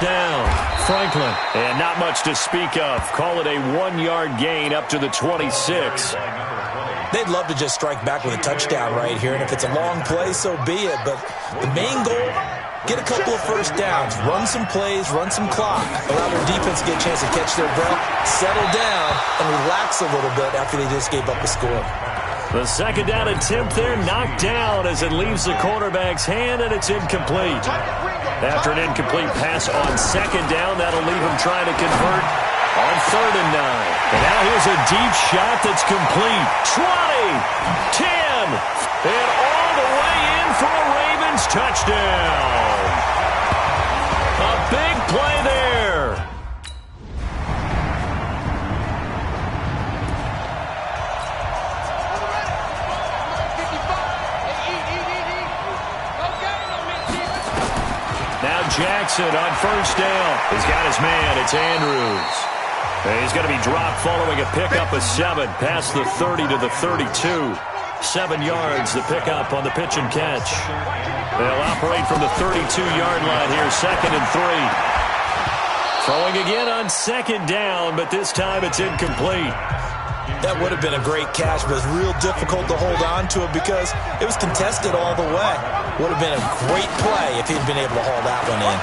down. Franklin, and not much to speak of. Call it a 1-yard gain up to the 26. They'd love to just strike back with a touchdown right here, and if it's a long play, so be it. But the main goal, get a couple of first downs, run some plays, run some clock, allow their defense to get a chance to catch their breath, settle down, and relax a little bit after they just gave up a score. The second down attempt there knocked down as it leaves the quarterback's hand, and it's incomplete. After an incomplete pass on second down, that'll leave him trying to convert on 3rd and 9. And now here's a deep shot that's complete. 20, 10, and all the way in for a Ravens touchdown. A big play there. Jackson on first down. He's got his man. It's Andrews. And he's going to be dropped following a pickup of 7 past the 30 to the 32. 7 yards, the pickup on the pitch and catch. They'll operate from the 32-yard line here, 2nd and 3. Throwing again on 2nd down, but this time it's incomplete. That would have been a great catch, but it's real difficult to hold on to it because it was contested all the way. Would have been a great play if he'd been able to haul that one in.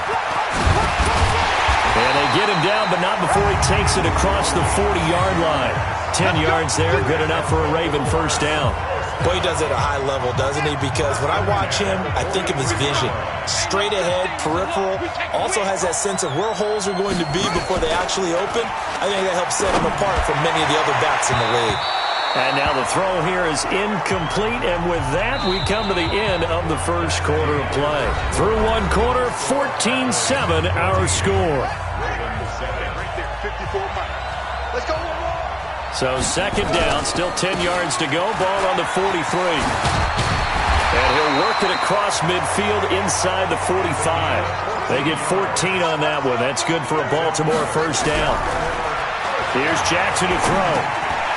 And they get him down, but not before he takes it across the 40-yard line. 10 yards there, good enough for a Raven first down. Boy, he does it at a high level, doesn't he? Because when I watch him, I think of his vision. Straight ahead, peripheral, also has that sense of where holes are going to be before they actually open. I think that helps set him apart from many of the other backs in the league. And now the throw here is incomplete, and with that, we come to the end of the first quarter of play. Through one quarter, 14-7 our score. Let's go. So 2nd down, still 10 yards to go, ball on the 43. And he'll work it across midfield inside the 45. They get 14 on that one. That's good for a Baltimore first down. Here's Jackson to throw.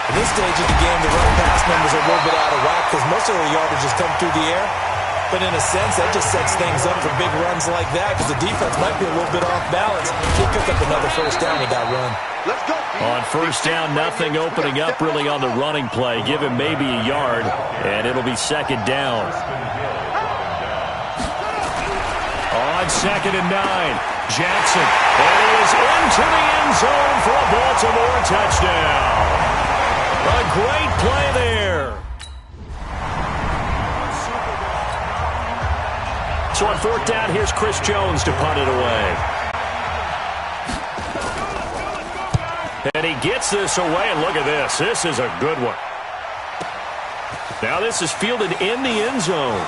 At this stage of the game, the run-pass numbers are a little bit out of whack because most of the yardage just come through the air. But in a sense, that just sets things up for big runs like that because the defense might be a little bit off balance. He'll pick up another first down with that run. Let's go. On first down, nothing opening up really on the running play. Give him maybe a yard, and it'll be second down. On 2nd and 9, Jackson. And he is into the end zone for a Baltimore touchdown. A great play there. So on 4th down, here's Chris Jones to punt it away. And he gets this away, and look at this. This is a good one. Now this is fielded in the end zone.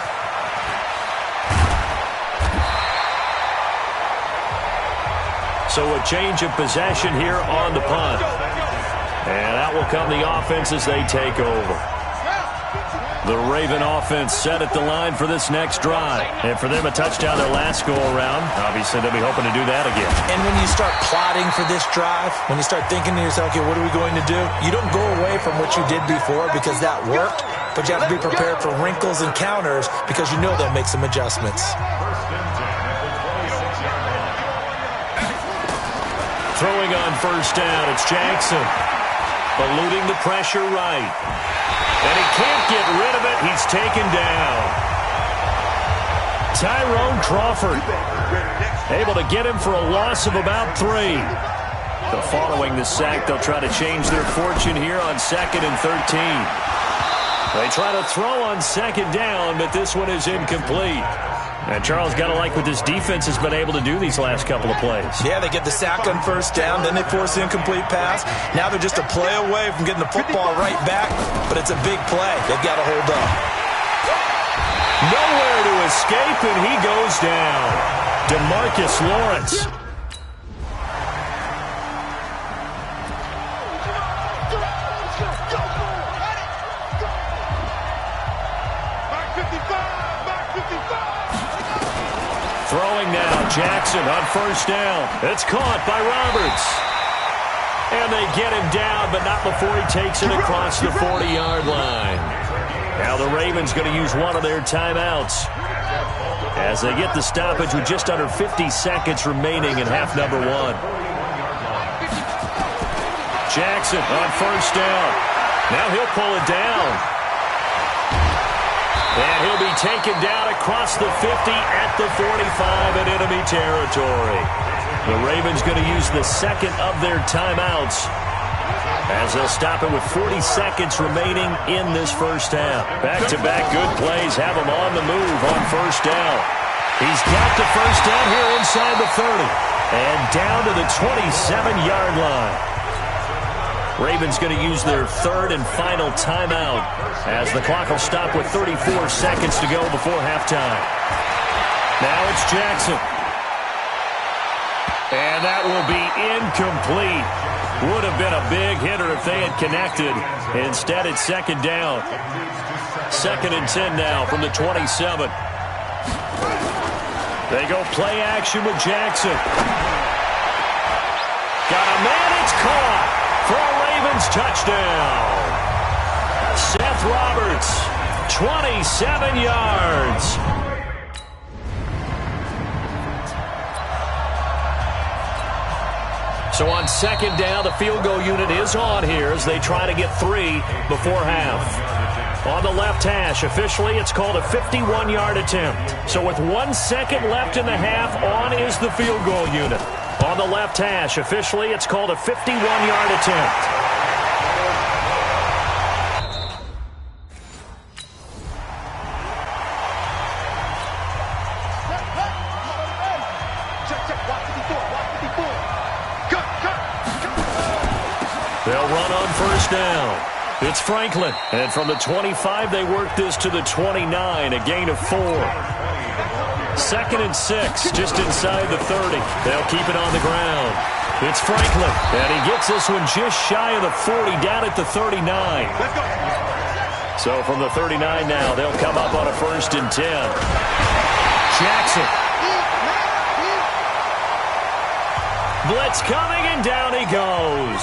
So a change of possession here on the punt. And out will come the offense as they take over. The Raven offense set at the line for this next drive. And for them, a touchdown their last go-around. Obviously, they'll be hoping to do that again. And when you start plotting for this drive, when you start thinking to yourself, okay, what are we going to do? You don't go away from what you did before because that worked, but you have to be prepared for wrinkles and counters because you know they'll make some adjustments. Throwing on first down, it's Jackson. Eluding the pressure right. And he can't get rid of it. He's taken down. Tyrone Crawford able to get him for a loss of about 3. So following the sack, they'll try to change their fortune here on 2nd and 13. They try to throw on 2nd down, but this one is incomplete. And Charles, got to like what this defense has been able to do these last couple of plays. Yeah, they get the sack on first down, then they force the incomplete pass. Now they're just a play away from getting the football right back, but it's a big play. They've got to hold up. Nowhere to escape, and he goes down. DeMarcus Lawrence. Throwing now, Jackson on first down. It's caught by Roberts. And they get him down, but not before he takes it across the 40-yard line. Now the Ravens going to use one of their timeouts as they get the stoppage with just under 50 seconds remaining in half number 1. Jackson on first down. Now he'll pull it down. And he'll be taken down across the 50 at the 45 in enemy territory. The Ravens going to use the second of their timeouts as they'll stop it with 40 seconds remaining in this first half. Back-to-back good plays have him on the move on first down. He's got the first down here inside the 30 and down to the 27-yard line. Ravens going to use their third and final timeout as the clock will stop with 34 seconds to go before halftime. Now it's Jackson. And that will be incomplete. Would have been a big hitter if they had connected. Instead, it's second down. 2nd and 10 now from the 27. They go play action with Jackson. Got a man, it's caught. For a Ravens touchdown. Seth Roberts, 27 yards. So on 2nd down, the field goal unit is on here as they try to get 3 before half. On the left hash, officially it's called a 51-yard attempt. So with 1 second left in the half, on is the field goal unit. On the left hash, officially, it's called a 51-yard attempt. They'll run on first down. It's Franklin. And from the 25, they work this to the 29, a gain of 4. 2nd and 6, just inside the 30. They'll keep it on the ground. It's Franklin, and he gets this one just shy of the 40, down at the 39. So from the 39 now, they'll come up on a 1st and 10. Jackson. Blitz coming, and down he goes.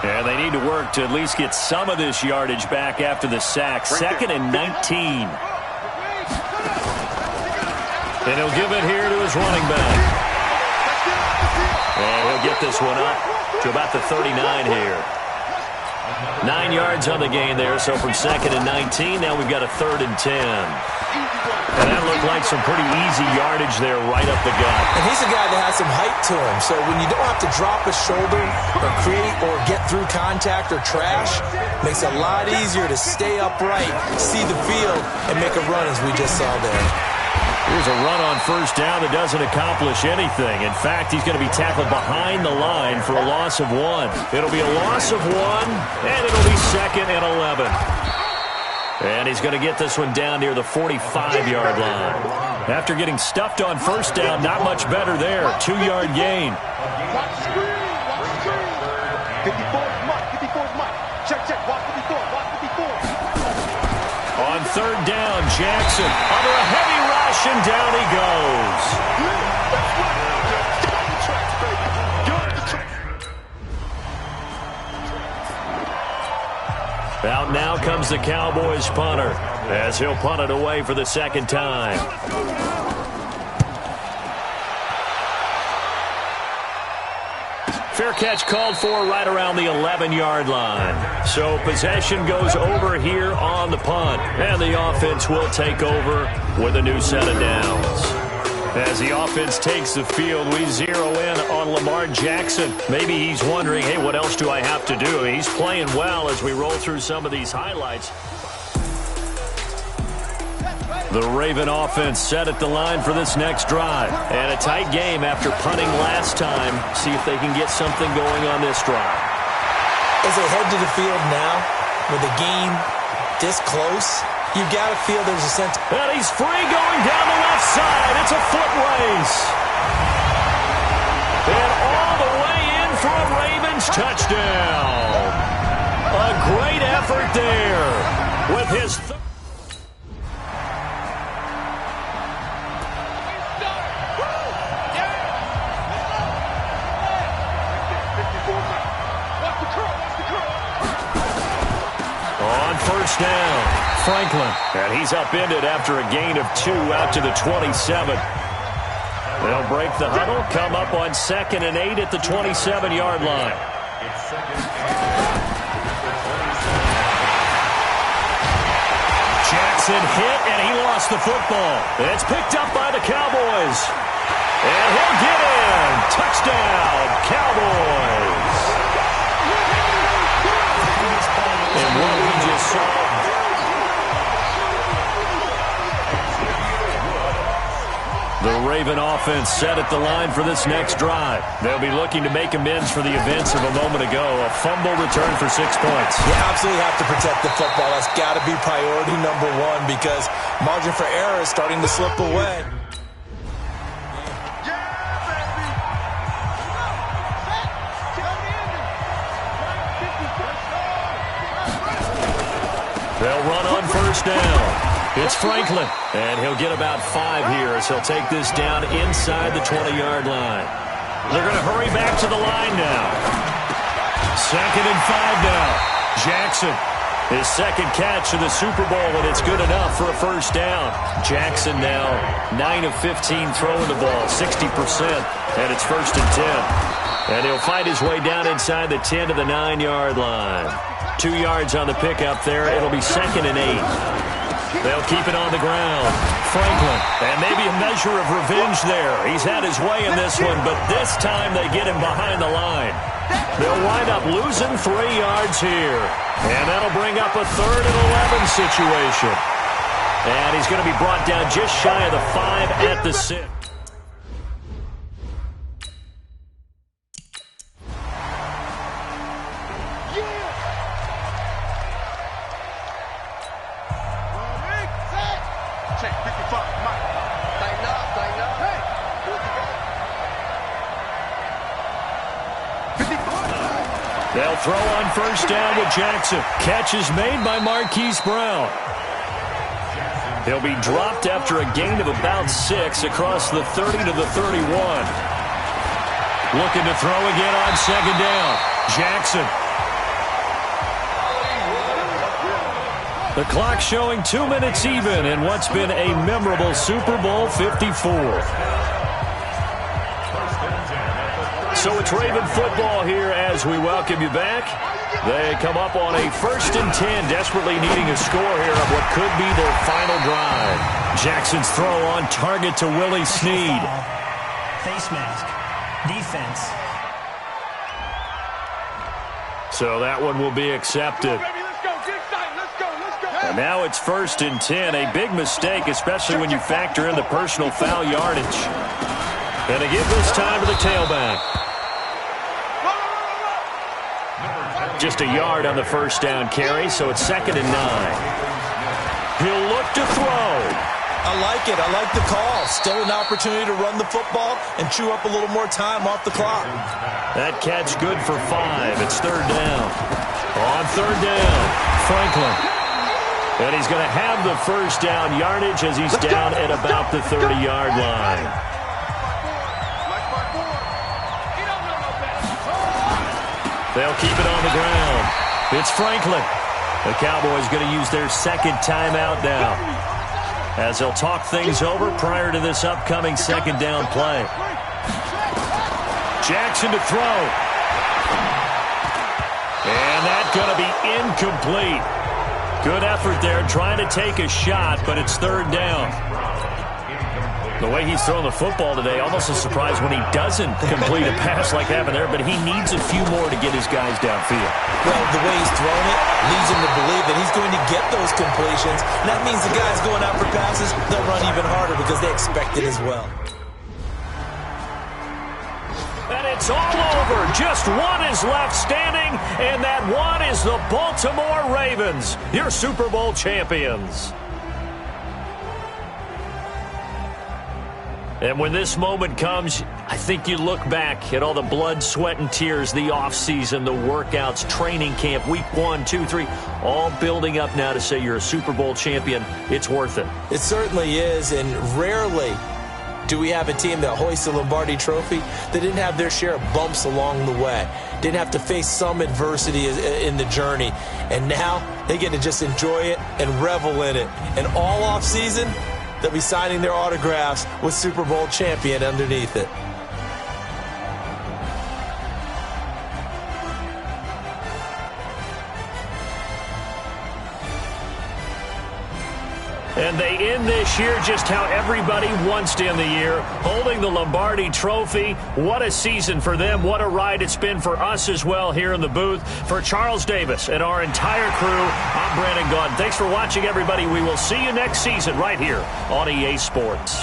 And they need to work to at least get some of this yardage back after the sack. 2nd and 19. And he'll give it here to his running back. And he'll get this one up to about the 39 here. 9 yards on the gain there, so from 2nd and 19, now we've got a 3rd and 10. And that looked like some pretty easy yardage there right up the gut. And he's a guy that has some height to him, so when you don't have to drop a shoulder or create or get through contact or trash, makes it a lot easier to stay upright, see the field, and make a run as we just saw there. Here's a run on 1st down that doesn't accomplish anything. In fact, he's going to be tackled behind the line for a loss of 1. It'll be a loss of 1, and it'll be 2nd and 11. And he's going to get this one down near the 45-yard line. After getting stuffed on 1st down, not much better there. 2-yard gain. Watch the screen. Watch the screen. 54 is Mike. 54 is Mike. Check, check. Watch 54. Watch 54. On 3rd down, Jackson under a heavy rush, and down he goes. Out now comes the Cowboys punter as he'll punt it away for the 2nd time. Fair catch called for right around the 11-yard line. So possession goes over here on the punt, and the offense will take over with a new set of downs. As the offense takes the field, we zero in on Lamar Jackson. Maybe he's wondering, hey, what else do I have to do? He's playing well as we roll through some of these highlights. The Raven offense set at the line for this next drive. And a tight game after punting last time. See if they can get something going on this drive. As they head to the field now, with the game this close, you've got to feel there's a sense. And he's free going down the left side. It's a foot race. And all the way in for a Ravens touchdown. A great effort there with his on 1st down. Franklin, and he's upended after a gain of 2 out to the 27. They'll break the huddle, come up on 2nd and 8 at the 27-yard line. Jackson hit, and he lost the football. It's picked up by the Cowboys. And he'll get in. Touchdown, Cowboys. And what we just saw. The Raven offense set at the line for this next drive. They'll be looking to make amends for the events of a moment ago. A fumble return for 6 points. You absolutely have to protect the football. That's got to be priority number 1 because margin for error is starting to slip away. They'll run on 1st down. It's Franklin, and he'll get about 5 here as he'll take this down inside the 20-yard line. They're going to hurry back to the line now. 2nd and 5 now. Jackson, his 2nd catch of the Super Bowl, and it's good enough for a 1st down. Jackson now 9 of 15 throwing the ball, 60%, and it's 1st and 10. And he'll fight his way down inside the 10 to the 9-yard line. 2 yards on the pickup there. It'll be 2nd and 8. They'll keep it on the ground. Franklin, and maybe a measure of revenge there. He's had his way in this one, but this time they get him behind the line. They'll wind up losing 3 yards here. And that'll bring up a 3rd and 11 situation. And he's going to be brought down just shy of the 5 at the 6. They'll throw on first down with Jackson. Catch is made by Marquise Brown. He'll be dropped after a gain of about 6 across the 30 to the 31. Looking to throw again on second down. Jackson. The clock showing 2 minutes even in what's been a memorable Super Bowl 54. So it's Raven football here as we welcome you back. They come up on a 1st and 10, desperately needing a score here of what could be their final drive. Jackson's throw on target to Willie Snead. Face mask. Defense. So that one will be accepted. And now it's 1st and 10. A big mistake, especially when you factor in the personal foul yardage. And they give this time to the tailback. Just a yard on the first down carry, so it's 2nd and 9. He'll look to throw. I like it. I like the call. Still an opportunity to run the football and chew up a little more time off the clock. That catch good for 5. It's 3rd down. On 3rd down, Franklin. And he's going to have the first down yardage as he's down at about the 30-yard line. They'll keep it on the ground. It's Franklin. The Cowboys going to use their 2nd timeout now, as they'll talk things over prior to this upcoming 2nd down play. Jackson to throw. And that's going to be incomplete. Good effort there trying to take a shot, but it's 3rd down. The way he's throwing the football today, almost a surprise when he doesn't complete a pass like happened there, but he needs a few more to get his guys downfield. Well, the way he's throwing it leads him to believe that he's going to get those completions. And that means the guys going out for passes, they'll run even harder because they expect it as well. And it's all over. Just one is left standing, and that one is the Baltimore Ravens, your Super Bowl champions. And when this moment comes, I think you look back at all the blood, sweat, and tears, the offseason, the workouts, training camp, week 1, 2, 3, all building up now to say you're a Super Bowl champion. It's worth it. It certainly is, and rarely do we have a team that hoists the Lombardi Trophy that didn't have their share of bumps along the way, didn't have to face some adversity in the journey, and now they get to just enjoy it and revel in it. And all offseason, they'll be signing their autographs with Super Bowl champion underneath it. And they end this year just how everybody wants to end the year, holding the Lombardi Trophy. What a season for them. What a ride it's been for us as well here in the booth. For Charles Davis and our entire crew, I'm Brandon Gaudin. Thanks for watching, everybody. We will see you next season right here on EA Sports.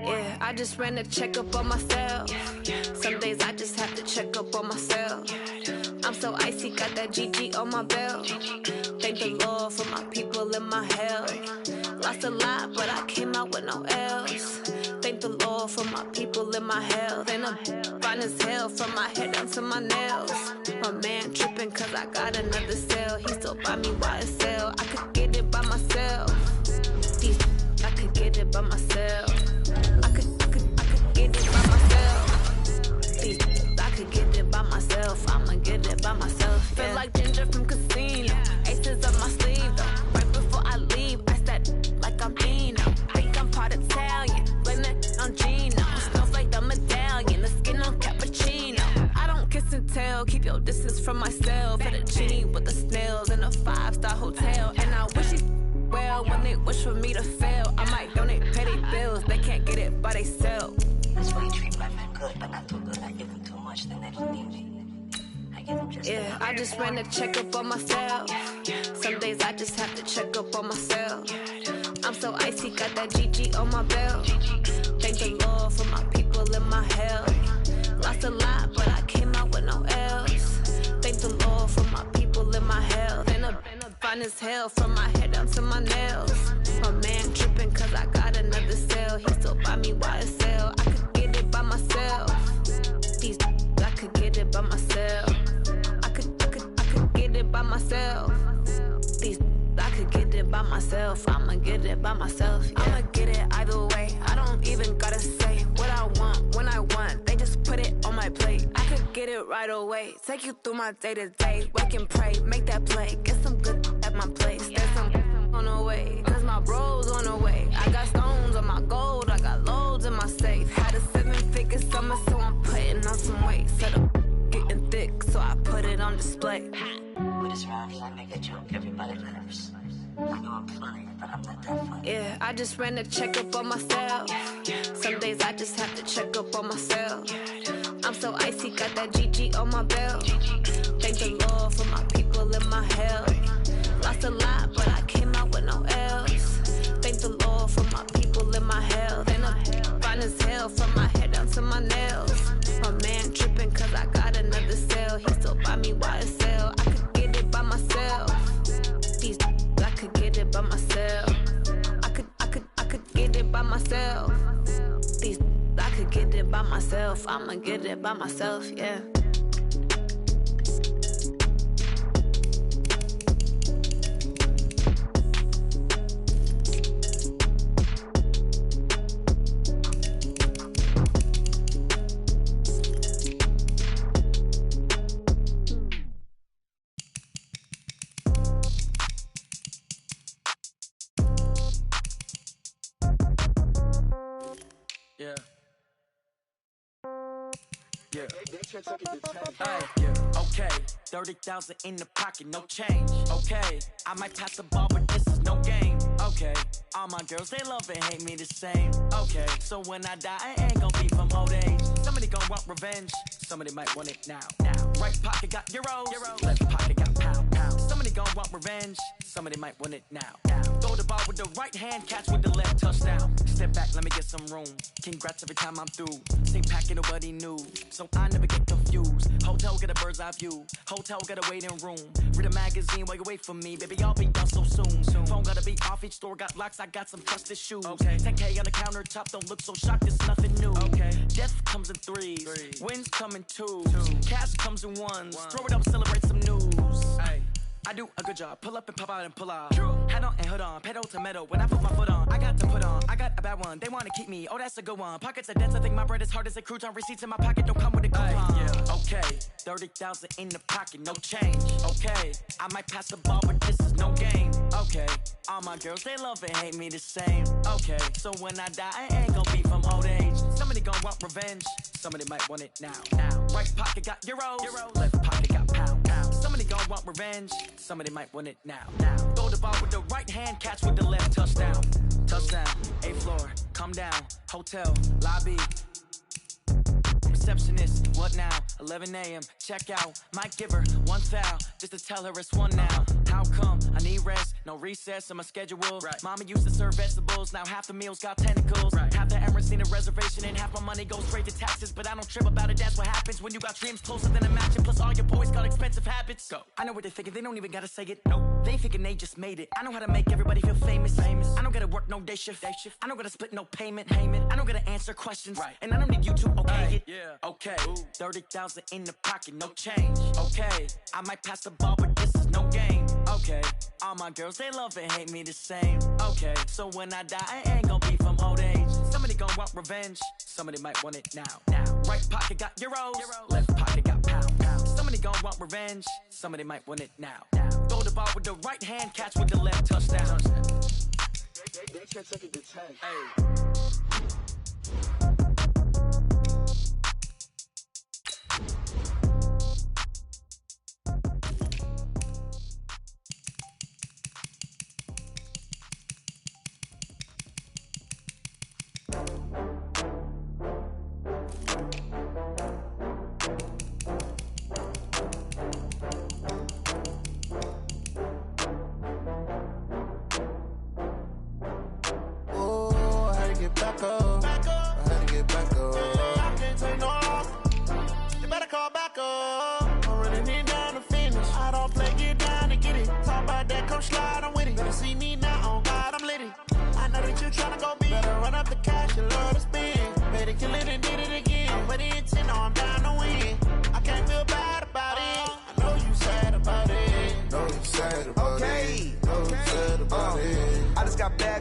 Yeah, I just ran a checkup on myself. Some days I just have to check up on myself. I'm so icy, got that GG on my belt. Thank the Lord for my people in my hell. Lost a lot, but I came out with no L's. Thank the Lord for my people in my hell. Then I'm fine as hell from my head down to my nails. My man tripping cause I got another cell. He still buy me YSL. I could get it by myself. I could get it by myself. I could get it by myself. I could get it by myself. I'ma get it by myself. Yeah. Feel like Ginger from Casino. Aces up my sleeve though. Right before I leave, I said like I'm Dino. Think I'm part Italian. Blame it on Gino. Smells like the medallion. The skin on cappuccino. I don't kiss and tell. Keep your distance from myself. Fettuccine with the snails in a 5-star hotel. And I wish it well when they wish for me to fail. I might donate petty bills. They can't get it by themselves. That's why you treat my men good, but not too good. I give them too much, then they don't need me. I give them just yeah, I just ran a checkup on myself. Some days I just have to check up on myself. I'm so icy, got that GG on my belt. Thank the Lord for my people in my hell. Lost a lot, but I came out with no L's. Thank the Lord for my people in my hell. Then I'm fine as hell from my head down to my nails. My man tripping cause I got another cell. He still buy me YSL. I could get it by myself. I could get it by myself. I could get it by myself. I could get it by myself. I'ma get it by myself. Yeah. I'ma get it either way. I don't even gotta say what I want when I want. They just put it on my plate. I could get it right away. Take you through my day to day. Wake and pray, make that play. Get some good at my place. There's some on the way. Cause my bro's on the way. I got stones on my gold. I got loads in my safe. Had a 7-figure summer, so I'm putting on some weight. Set up getting thick, so I put it on display. With this round, I make a joke, everybody laughs. I know I'm funny, but I'm not that funny. Yeah, I just ran a checkup on myself. Some days I just have to check up on myself. I'm so icy, got that GG on my belt. Thank the Lord for my people in my hell. Lost a lot, but I came out with no L's. Thank the Lord for my people in my hell. Then I'm fine as hell from my head down to my nails. My man tripping cause I got another cell. He still buy me YSL. I could get it by myself. I could get it by myself. I could get it by myself. I could get it by myself. I'ma get it by myself, yeah. Okay, 30,000 in the pocket, no change. Okay, I might pass the ball, but this is no game. Okay, all my girls, they love and hate me the same. Okay, so when I die, I ain't gonna be from old age. Somebody gon' want revenge, somebody might want it now. Right pocket got euros, left pocket got pound. Somebody gon' want revenge, somebody might want it now. Throw the ball with the right hand, catch with the left, touchdown. Step back, let me get some room. Congrats every time I'm through. Same packet, nobody knew, so I never get confused. Hotel get a bird's eye view. Hotel got a waiting room. Read a magazine while you wait for me. Baby, I'll be done so soon. Phone gotta be off, each store got locks. I got some trusted shoes. Okay. 10K on the countertop, don't look so shocked, it's nothing new. Okay. Death comes in threes. Wins come in twos. Cash comes in ones. Throw it up, celebrate some news. Hey. I do a good job, pull up and pop out and pull out. Hat on and hood on, pedal to metal. When I put my foot on, I got to put on. I got a bad one, they wanna keep me, oh that's a good one. Pockets are dense, I think my bread is hard as a crouton. Receipts in my pocket don't come with a coupon. Yeah. Okay, 30,000 in the pocket, no change. Okay, I might pass the ball, but this is no game. Okay, all my girls, they love and hate me the same. Okay, so when I die, I ain't gonna be from old age. Somebody gon' want revenge, somebody might want it now. Right pocket got euros, left pocket got pound. Somebody gon' want revenge, somebody might want it now. Throw the ball with the right hand, catch with the left, touchdown. Touchdown, 8th floor, come down, hotel, lobby. receptionist. What now? 11 a.m. Check out. Might give her one foul just to tell her it's one now. How come? I need rest. No recess in my schedule. Right. Mama used to serve vegetables. Now half the meals got tentacles. Right. Half the Emirates need a reservation and half my money goes straight to taxes. But I don't trip about it. That's what happens when you got dreams closer than a matching. Plus all your boys got expensive habits. Go. I know what they're thinking. They don't even gotta say it. Nope. They thinking they just made it. I know how to make everybody feel famous. I don't gotta work no day shift. I don't gotta split no payment. I don't gotta answer questions. Right. And I don't need you to okay it. Yeah. Okay. 30,000 in the pocket, no change. Okay. I might pass the ball, but this is no game. Okay. All my girls, they love and hate me the same. Okay. So when I die, it ain't gonna be from old age. Somebody gonna want revenge. Somebody might want it now. Right pocket got euros. Left pocket got pounds. Somebody gonna want revenge. Somebody might want it now. Throw the ball with the right hand, catch with the left, touchdown. They can't take it to 10. Hey.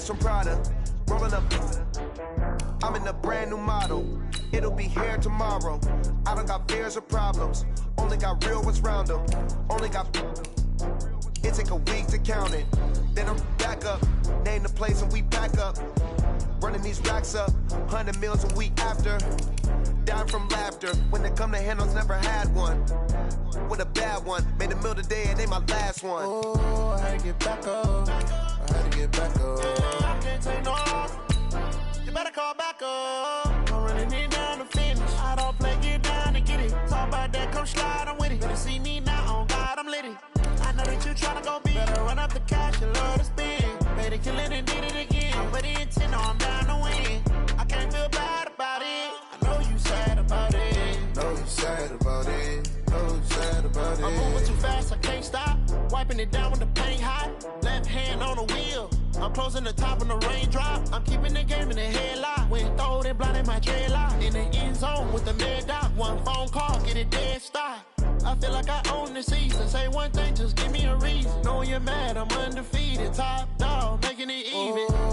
From Prada, rolling up. I'm in a brand new model. It'll be here tomorrow. I don't got fears or problems. Only got real ones round them. Only got. It take a week to count it. Then I'm back up. Name the place and we back up. Running these racks up. 100 meals a week after. Down from laughter. When they come to handles, never had one. With a bad one. Made a meal today and they my last one. Oh, I had to get back up. I had to get back up. I can't take no loss. You better call back up. I'm running it down to finish. I don't play, get down to get it. Talk about that, come slide, I'm with it. Better see me now, on God, I'm litty. I know that you tryna go big. Better run up the cash, you love to spend. Better kill it and did it again. I'm with the intent, I'm down to win. I can't feel bad about it. I know you sad about it. Know you sad about it. Know you sad about it. I'm moving too fast, I can't stop. Wiping it down when the paint hot. Left hand on the wheel. I'm closing the top when the raindrop. I'm keeping the game in the headlock. When throwed and blinded my dreadlock. In the end zone with the mad dot. One phone call, get it dead stop. I feel like I own the season. Say one thing, just give me a reason. Knowing you're mad, I'm undefeated. Top dog, making it even.